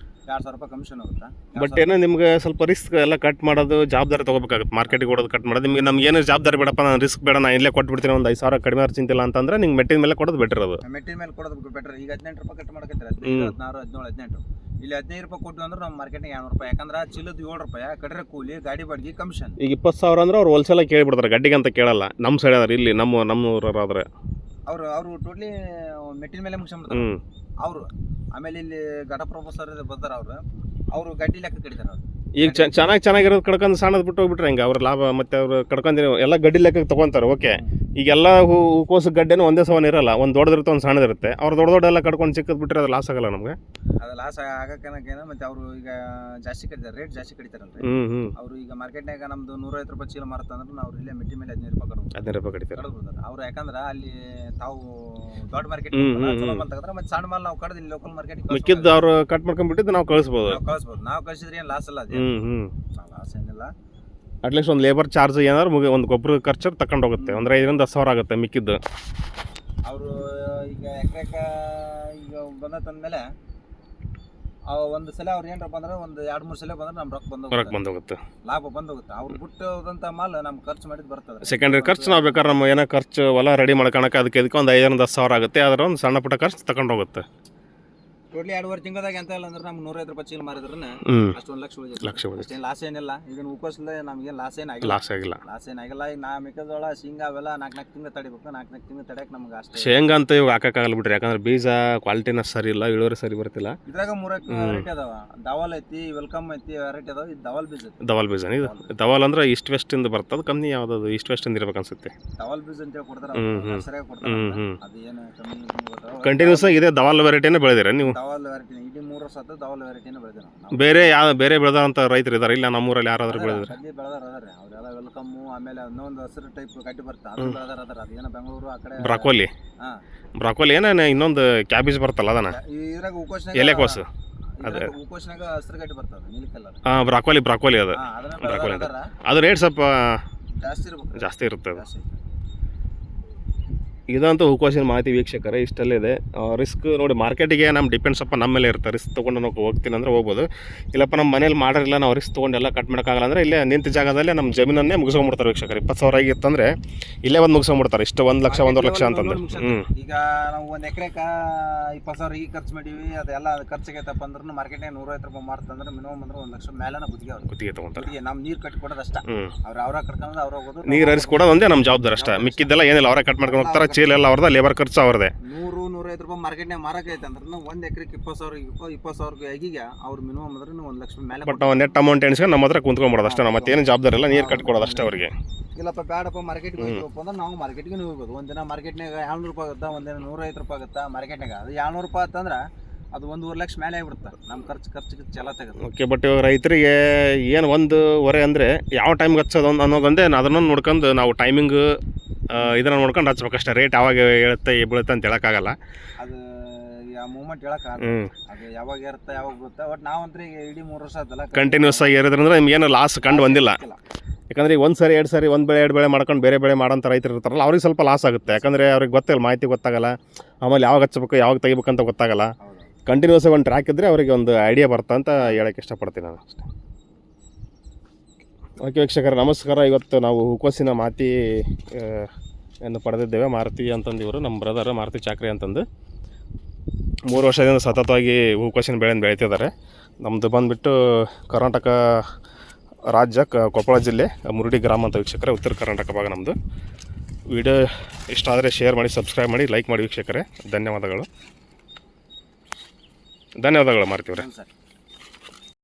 2,000 ರೂಪಾಯಿ ಕಮಿಷನ್ ಹೋಗುತ್ತೆ. ಬಟ್ ಏನೋ ನಿಮ್ಗೆ ಸ್ವಲ್ಪ ರಿಸ್ಕ್ ಎಲ್ಲ ಕಟ್ ಮಾಡೋದು ಜವಾಬ್ದಾರಿ ತೊಗೋಬೇಕಾಗುತ್ತೆ. ಮಾರ್ಕೆಟಿಗೆ ಕೊಡೋದು ಕಟ್ ಮಾಡೋದು ನಿಮ್ಗೆ ನಮ್ಗೆ ಏನು ಜವಾಬ್ದಾರಿ ಬೇಡಪ್ಪ, ನಾನು ರಿಸ್ಕ್ ಬೇಡ, ನಾನು ಇಲ್ಲೇ ಕೊಟ್ಬಿಡ್ತೀನಿ, ಒಂದು 5,000 ಕಡಿಮೆ ಚಿಂತಿಲ್ಲ ಅಂತಂದ್ರೆ ನಿಮ್ಗೆ ಮೆಟ್ಟಿನ ಮೇಲೆ ಕೊಡೋದು ಬೆಟರ್. ಅದು ಮೆಟ್ಟಿನ ಮೇಲೆ ಕೊಡೋದು ಬೆಟರ್. ಈಗ 18 ರೂಪಾಯಿ ಕಟ್ ಮಾಡಕತ್ತಾರೆ, 15, 16, 17, 18. ಇಲ್ಲಿ 15 ರೂಪಾಯಿ ಕೊಟ್ಟು ಅಂದ್ರೆ ನಮ್ಮ ಮಾರ್ಕೆಟ್ನಾಗ 200 ರೂಪಾಯಿ. ಯಾಕಂದ್ರೆ ಚೀಲದ 7 ರೂಪಾಯಿ ಕಡ್ರೆ ಕೂಲಿ, ಗಾಡಿ ಬಾಡಿಗೆ, ಕಮಿಷನ್. ಈಗ 20,000 ಅಂದ್ರೆ ಅವ್ರು ಹೋಲ್ಸೇಲಾಗಿ ಕೇಳಿಬಿಡ್ತಾರೆ, ಗಡ್ಡಿಗೆ ಅಂತ ಕೇಳಲ್ಲ. ನಮ್ಮ ಸೈಡ್ ಅದಾರೆ ಇಲ್ಲಿ ನಮ್ಮೂರಾದ್ರೆ ಅವರು ಟೋಟ್ಲಿ ಮೆಟ್ಟಿನ ಮೇಲೆ ಮುಗಿಸ್ಬಿಡ್ತಾರೆ ಅವರು. ಆಮೇಲೆ ಇಲ್ಲಿ ಘಟಪ್ರಭು ಸರ್ ಬರ್ತಾರೆ ಅವರು ಗಡ್ಡಿ ಲೆಕ್ಕ ಕಡಿತಾರೆ ಅವ್ರು. ಈಗ ಚೆನ್ನಾಗಿರೋದು ಕಡ್ಕೊಂಡು ಸಣ್ಣದು ಬಿಟ್ಟು ಹೋಗ್ಬಿಟ್ರೆ ಹೆಂಗೆ ಅವ್ರ ಲಾಭ. ಮತ್ತೆ ಅವ್ರು ಕಡ್ಕೊಂಡು ಎಲ್ಲ ಗಡ್ಡಿ ಲೆಕ್ಕಕ್ಕೆ ತೊಗೊತಾರೆ. ಓಕೆ, ಈಗೆಲ್ಲ ಹೂಕೋಸು ಗಡ್ಡೆನೂ ಒಂದೇ ಸವನ್ ಇರಲ್ಲ, ಒಂದು ದೊಡ್ಡದಿರುತ್ತೆ ಒಂದು ಸಣ್ಣದಿರುತ್ತೆ. ಅವ್ರು ದೊಡ್ಡ ಕಡ್ಕೊಂಡು ಚಿಕ್ಕದು ಬಿಟ್ಟರೆ ಅದು ಲಾಸ್ ಆಗಲ್ಲ ನಮಗೆ. ಅದು ಲಾಸ್ ಆಗಕ್ಕೇನ. ಮತ್ತೆ ಅವರು ಈಗ ಜಾಸ್ತಿ ಕಡಿತಾರೆ, ರೇಟ್ ಜಾಸ್ತಿ ಕಡಿತಾರಲ್ರಿ ಅವರು. ಈಗ ಮಾರ್ಕೆಟ್ನಾಗ ನಮ್ದು 150 ರೂಪಾಯಿ ಚೀಲ ಮಾರ್ತಂದ್ರೆ ನಾವು ಇಲ್ಲೇ ಮೆಟ್ಟಿ ಮೇಲೆ 15 ರೂಪಾಯಿ ಕಡ್ಬೋದು. 15 ರೂಪಾಯಿ ಕಡಿತಾರೆ ಅವ್ರು. ಯಾಕಂದ್ರೆ ಅಲ್ಲಿ ತಾವು ದೊಡ್ಡ ಮಾರ್ಕೆಟ್ ತಗೊಂಡ್ರೆ ಮತ್ತೆ ಸಣ್ಣ ಮಾಲ್ ನಾವು ಕಡ್ದು ಇಲ್ಲಿ ಲೋಕಲ್ ಮಾರ್ಕೆಟ್ ಮಿಕ್ಕಿದ್ದು ಅವ್ರು ಕಟ್ ಮಾಡ್ಕೊಂಡ್ಬಿಟ್ಟಿದ್ದು ನಾವು ಕಳಿಸ್ಬೋದು. ನಾವು ಕಳಿಸಿದ್ರೆ ಏನು ಲಾಸ್ ಅಲ್ಲ. ಅದು ಲಾಸ್ ಏನಿಲ್ಲ. ಅಟ್ಲೀಸ್ಟ್ ಒಂದು ಲೇಬರ್ ಚಾರ್ಜ್ ಏನಾದ್ರು ಒಂದು ಗೊಬ್ಬರ ಖರ್ಚು ತಗೊಂಡು ಹೋಗುತ್ತೆ. ಒಂದು 5,000 10,000 ಆಗುತ್ತೆ ಮಿಕ್ಕಿದ್ದು. ಅವರು ಈಗ ಎಕರೆಕ ಈಗ ಬಂದಂದ್ಮೇಲೆ ಒಂದು ಸಲ ಅವ್ರು ಏನಪ್ಪ ಅಂದ್ರೆ ಒಂದು 2-3 ಸಲ ಬಂದ್ರೆ ನಮ್ಮ ರೊಕ್ಕ ಬಂದೋಗುತ್ತೆ, ಲಾಭ ಬಂದೋಗುತ್ತೆ. ಅವ್ರು ಬಿಟ್ಟು ಹೋದಂಥ ಮಾಲ್ ನಮ್ಗೆ ಖರ್ಚು ಮಾಡಿದ್ದು ಬರ್ತದೆ. ಸೆಕೆಂಡ್ರಿ ಖರ್ಚು ನಾವು ಬೇಕಾದ್ರೆ ನಮ್ಮ ಏನೋ ಖರ್ಚು ಹೊಲ ರೆಡಿ ಮಾಡ್ಕೊಳಕ್ಕೆ ಅದಕ್ಕೆ ಒಂದು 5,000 10,000 ಆಗುತ್ತೆ. ಅದರ ಒಂದು ಸಣ್ಣ ಪುಟ್ಟ ಖರ್ಚು ತಗೊಂಡು ಹೋಗುತ್ತೆ. ಟೋಟ್ಲಿ 2.5 ತಿಂಗಳದಾಗ ಎಂತ ಇಲ್ಲ ಅಂದ್ರೆ ನಮ್ಗೆ 150 ರೂಪಾಯಿ ಚೀಲ ಮಾರಿದ್ರೆ ಅಷ್ಟು 1 ಲಕ್ಷ ಉಳಿಯುತ್ತೆ. ಅಷ್ಟೇನು ಲಾಸ್ ಏನಿಲ್ಲ. ಈಗ ಹೂಕೋಸಲ್ಲೇ ನಮ್ಗೇನು ಲಾಸ್ ಏನಾಗಿಲ್ಲ. ಈಗ ನಾ ಮೆಕ್ಕೆಜೋಳ ಶೇಂಗಾ ಅವೆಲ್ಲ 4 ತಿಂಗಳು ತಡಿಬೇಕು. 4 ತಿಂಗಳು ತಡೆಯಕ್ಕೆ ನಮ್ಗೆ ಅಷ್ಟೇ. ಶೇಂಗಾ ಅಂತ ಇವಾಗ ಹಾಕಕ್ಕಾಗಲ್ಲ ಬಿಡ್ರಿ, ಯಾಕಂದ್ರೆ ಬೀಜ ಕ್ವಾಲಿಟಿನ ಸರಿ ಇಲ್ಲ, ಇಳುವರಿ ಸರಿ ಬರ್ತಿಲ್ಲ. ಇದ್ರಾಗ 3 ವೆರೈಟಿ ಅದಾವ. ದವಾಲ್ ಐತಿ, ವೆಲ್ಕಮ್ ಐತಿ, ವೆರೈಟಿ ಅದಾವ. ಇದು ದವಾಲ್ ಬೀಜ. ಇದು ದವಾಲ್ ಅಂದ್ರೆ ಈಸ್ಟ್ ವೆಸ್ಟ್ ಇಂದ ಬರ್ತದೆ. ಕಂಪ್ನಿ ಯಾವ್ದು ಈಸ್ಟ್ ವೆಸ್ಟ್ ಇಂದ ಇರ್ಬೇಕು ಅನ್ಸುತ್ತೆ. ದವಾಲ್ ಬೀಜ ಅಂತ ಹೇಳಿ ಕೊಡ್ತಾರೆ, ಸರಿಯಾಗಿ ಕೊಡ್ತಾರೆ. ಅದು ಏನು ಕಮ್ಮಿ ಕಂಟಿನ್ಯೂಸ್ ಆಗಿ ಇದೆ ದವಾಲ್ ವೆರೈಟಿನೇ ಬೆಳೆದಿರ ನೀವು? ದವಾಲ್ ವೆರೈಟಿ ಇಡೀ 3 ವರ್ಷ ಆಯ್ತು ದವಾಲ್ ವೆರೈಟಿನೇ ಬೆಳೆದಿರೋ. ಬೇರೆ ಬೆಳೆದಂತ ರೈತರು ಇದಾರೆ ಇಲ್ಲ ನಮ್ಮೂರಲ್ಲಿ ಯಾರಾದ್ರೂ ಬೆಳೆದ್ರೆ? ಬೆಳೆದಾರ ಅದಾರೆ ಅವರೆಲ್ಲ. ವೆಲ್ಕಮ್ ಆಮೇಲೆ ಇನ್ನೊಂದು ಹಸಿರು ಟೈಪ್ ಗಡ್ಡಿ ಬರ್ತದೆ, ಅದು ಬೆಳೆದಾರ ಅದಾರ. ಅದೇನೋ ಬೆಂಗಳೂರು ಆ ಕಡೆ ಬ್ರಾಕೋಲಿ ಏನ ಇನ್ನೊಂದು ಕ್ಯಾಬೇಜ್ ಬರ್ತಲ್ಲ ಅದನ್ನ ಇದ್ರಾಗ ಹೂಕೋಸ್ನಾಗ ಎಲೆಕೋಸು. ಹೂಕೋಸ್ನಾಗ ಹಸಿರು ಗಡ್ಡಿ ಬರ್ತದೆ, ನೀಲಿ ಕಲರ್. ಬ್ರಾಕೋಲಿ ಅದು. ಅದು ರೇಟ್ ಸ್ವಲ್ಪ ಜಾಸ್ತಿ ಇರುತ್ತೆ. ಇದಂತೂ ಹೂಕೋಸಿನ ಮಾಹಿತಿ ವೀಕ್ಷಕರೇ ಇಷ್ಟಲ್ಲೇ ಇದೆ. ರಿಸ್ಕ್ ನೋಡಿ, ಮಾರ್ಕೆಟಿಗೆ ನಮ್ಮ ಡಿಪೆಂಡ್ಸ್ ಅಪ್ಪ ನಮ್ಮ ಮೇಲೆ ಇರುತ್ತೆ. ರಿಸ್ಕ್ ತೊಗೊಂಡು ನಾವು ಹೋಗ್ತೀನಿ ಅಂದರೆ ಹೋಗ್ಬೋದು. ಇಲ್ಲಪ್ಪ ನಮ್ಮ ಮನೇಲಿ ಮಾಡಿರಲಿಲ್ಲ, ನಾವು ರಿಸ್ಕ್ ತೊಗೊಂಡೆಲ್ಲ ಕಟ್ ಮಾಡೋಕ್ಕಾಗಲ್ಲ ಅಂದರೆ ಇಲ್ಲೇ ನಿಂತ ಜಾಗದಲ್ಲೇ ನಮ್ಮ ಜಮೀನನ್ನೇ ಮುಗಿಸ್ಕೊಂಡ್ಬಿಡ್ತಾರೆ ವೀಕ್ಷಕರು. 20,000 ಆಗಿತ್ತಂದರೆ ಇಲ್ಲೇ ಒಂದು ಮುಗಿಸ್ಕೊಂಡ್ಬಿಡ್ತಾರೆ. ಇಷ್ಟು 1 ಲಕ್ಷ 1.5 ಲಕ್ಷ ಅಂತಂದ್ರೆ ಈಗ ನಾವು 1 ಎಕರೆಕ 20,000 ಈಗ ಖರ್ಚು ಮಾಡೀವಿ. ಅದೆಲ್ಲ ಖರ್ಚಿಗೆ ಐತಪ್ಪ ಅಂದ್ರೆ ಮಾರ್ಕೆಟ್ನಾಗ 150 ರೂಪಾಯಿ ಮಾರ್ತಂದ್ರೆ ಮಿನಿಮಮ್ ಅಂದ್ರೆ 1 ಲಕ್ಷ ಮೇಲೆ ಗುತ್ತಿಗೆ ತೊಗೊಂತಾರೆ. ನಮ್ಮ ನೀರು ಕಟ್ಟಿ ಕೊಡೋದು ಅಷ್ಟೇ. ಅವ್ರ ಕಟ್ಕೊಂಡು ಅವ್ರ ಹೋಗೋದು, ನೀರು ಹರಿಸಿ ಕೊಡೋದು ಒಂದೇ ನಮ್ಮ ಜವಾಬ್ದಾರಿ ಅಷ್ಟೇ. ಮಿಕ್ಕಿದ್ದೆಲ್ಲ ಏನಿಲ್ಲ, ಅವರೇ ಕಟ್ ಮಾಡ್ಕೊಂಡು ಹೋಗ್ತಾರೆ. ಚೀಲ ಎಲ್ಲ ಅವ್ರದ್ದು, ಲೇಬರ್ ಖರ್ಚು ಅವ್ರದೇ. 100-150 ರೂಪಾಯಿ ಮಾರ್ಕೆಟ್ನಾಗ ಮಾರಕ್ಕೆ ಐತೆ ಅಂದ್ರೆ 1 ಎಕರೆಗೆ 20,000 ಈಗ ಅವ್ರು ಮಿನಿಮಮ್ ಅಂದ್ರೆ 1 ಲಕ್ಷ ಮೇಲೆ. ಬಟ್ ನಾವು ನೆಟ್ ಅಮೌಂಟ್ ಎಣಿಸ್ಕೊಂಡು ನಮ್ಮ ಹತ್ರ ಕುಂತ್ಕೊಂಡ್ಬಿಡೋದು ಅಷ್ಟೇ. ನಮ್ಮ ಮತ್ತೇನು ಜವಾಬ್ದಾರಿ ಇಲ್ಲ, ನೀರು ಕಟ್ಕೊಡೋದು ಅಷ್ಟೇ ಅವ್ರಿಗೆ. ಇಲ್ಲಪ್ಪ ಬೇಡಪ್ಪ ಮಾರ್ಕೆಟ್ಗೆ ಹೋಗ್ಬೇಕು ಅಂದ್ರೆ ನಾವು ಮಾರ್ಕೆಟ್ಗೆ ಹೋಗ್ಬೋದು. ಒಂದಿನ ಮಾರ್ಕೆಟ್ನಾಗ 200 ರೂಪಾಯಿ ಆಗುತ್ತಾ, ಒಂದಿನ 150 ರೂಪಾಯಿ ಆಗುತ್ತಾ ಮಾರ್ಕೆಟ್ನಾಗ. ಅದು 200 ರೂಪಾಯಿ ಅಂತಂದ್ರೆ ಅದು 1.5 ಲಕ್ಷ ಮೇಲೆ ಆಗಿಬಿಡುತ್ತೆ. ನಮ್ಮ ಖರ್ಚಿಗೆ ಚೆಲ್ಲ ತೆಗೆದು. ಓಕೆ, ಬಟ್ ಇವಾಗ ರೈತರಿಗೆ ಏನು ಒಂದು ಹೊರೆ ಅಂದರೆ ಯಾವ ಟೈಮ್ಗೆ ಹಚ್ಚೋದು ಅನ್ನೋದೊಂದೇ. ಅದನ್ನು ನೋಡ್ಕೊಂಡು ನಾವು ಟೈಮಿಂಗ್ ಇದನ್ನು ನೋಡ್ಕೊಂಡು ಹಚ್ಬೇಕಷ್ಟೇ. ರೇಟ್ ಯಾವಾಗ ಹೇಳುತ್ತೆ ಬೀಳುತ್ತೆ ಅಂತ ಹೇಳೋಕ್ಕಾಗಲ್ಲ. ಅದು ಮೂಮೆಂಟ್ ಹೇಳೋಕ್ಕಾಗಲ್ಲ. ಅದು ಯಾವಾಗ ಇರುತ್ತೆ ಯಾವಾಗ ಬರುತ್ತೆ. ಬಟ್ ನಾವಂದ್ರೆ ಈಗ ಇಡೀ 3 ವರ್ಷ ಆಯ್ತಲ್ಲ ಕಂಟಿನ್ಯೂಸ್ ಆಗಿ ಇರೋದ್ರಿಂದ ನಿಮ್ಗೆ ಏನು ಲಾಸ್ ಕಂಡು ಬಂದಿಲ್ಲ. ಯಾಕಂದರೆ ಈಗ 1 ಸರಿ 2 ಸರಿ 1 ಬೆಳೆ 2 ಬೆಳೆ ಮಾಡ್ಕೊಂಡು ಬೇರೆ ಬೆಳೆ ಮಾಡೋಂಥ ರೈತರು ಇರ್ತಾರಲ್ಲ, ಅವ್ರಿಗೆ ಸ್ವಲ್ಪ ಲಾಸ್ ಆಗುತ್ತೆ. ಯಾಕಂದರೆ ಅವ್ರಿಗೆ ಗೊತ್ತಿಲ್ಲ, ಮಾಹಿತಿ ಗೊತ್ತಾಗಲ್ಲ. ಆಮೇಲೆ ಯಾವಾಗ ಹಚ್ಬೇಕು ಯಾವಾಗ ತೆಗಿಬೇಕಂತ ಗೊತ್ತಾಗಲ್ಲ. ಕಂಟಿನ್ಯೂಸ್ ಆಗಿ ಒಂದು ಟ್ರ್ಯಾಕ್ ಇದ್ದರೆ ಅವರಿಗೆ ಒಂದು ಐಡಿಯಾ ಬರುತ್ತೆ ಅಂತ ಹೇಳೋಕ್ಕೆ ಇಷ್ಟಪಡ್ತೀನಿ ನಾನು ಅಷ್ಟೇ. ಓಕೆ ವೀಕ್ಷಕರೇ, ನಮಸ್ಕಾರ. ಇವತ್ತು ನಾವು ಹೂಕೋಸಿನ ಮಾಹಿತಿ ಏನು ಪಡೆದಿದ್ದೇವೆ. ಮಾರುತಿ ಅಂತಂದು ಇವರು ನಮ್ಮ ಬ್ರದರ್ ಮಾರುತಿ ಚಾಕ್ರಿ ಅಂತಂದು 3 ವರ್ಷದಿಂದ ಸತತವಾಗಿ ಹೂಕೋಸಿನ ಬೆಳೆಯನ್ನು ಬೆಳೀತಿದ್ದಾರೆ. ನಮ್ಮದು ಬಂದುಬಿಟ್ಟು ಕರ್ನಾಟಕ ರಾಜ್ಯ ಕೊಪ್ಪಳ ಜಿಲ್ಲೆ ಮುರುಡಿ ಗ್ರಾಮ ಅಂತ ವೀಕ್ಷಕರೇ, ಉತ್ತರ ಕರ್ನಾಟಕ ಭಾಗ ನಮ್ಮದು. ವಿಡಿಯೋ ಇಷ್ಟ ಆದರೆ ಶೇರ್ ಮಾಡಿ, ಸಬ್ಸ್ಕ್ರೈಬ್ ಮಾಡಿ, ಲೈಕ್ ಮಾಡಿ ವೀಕ್ಷಕರೇ. ಧನ್ಯವಾದಗಳು ಮಾರುತಿಯವರೇ.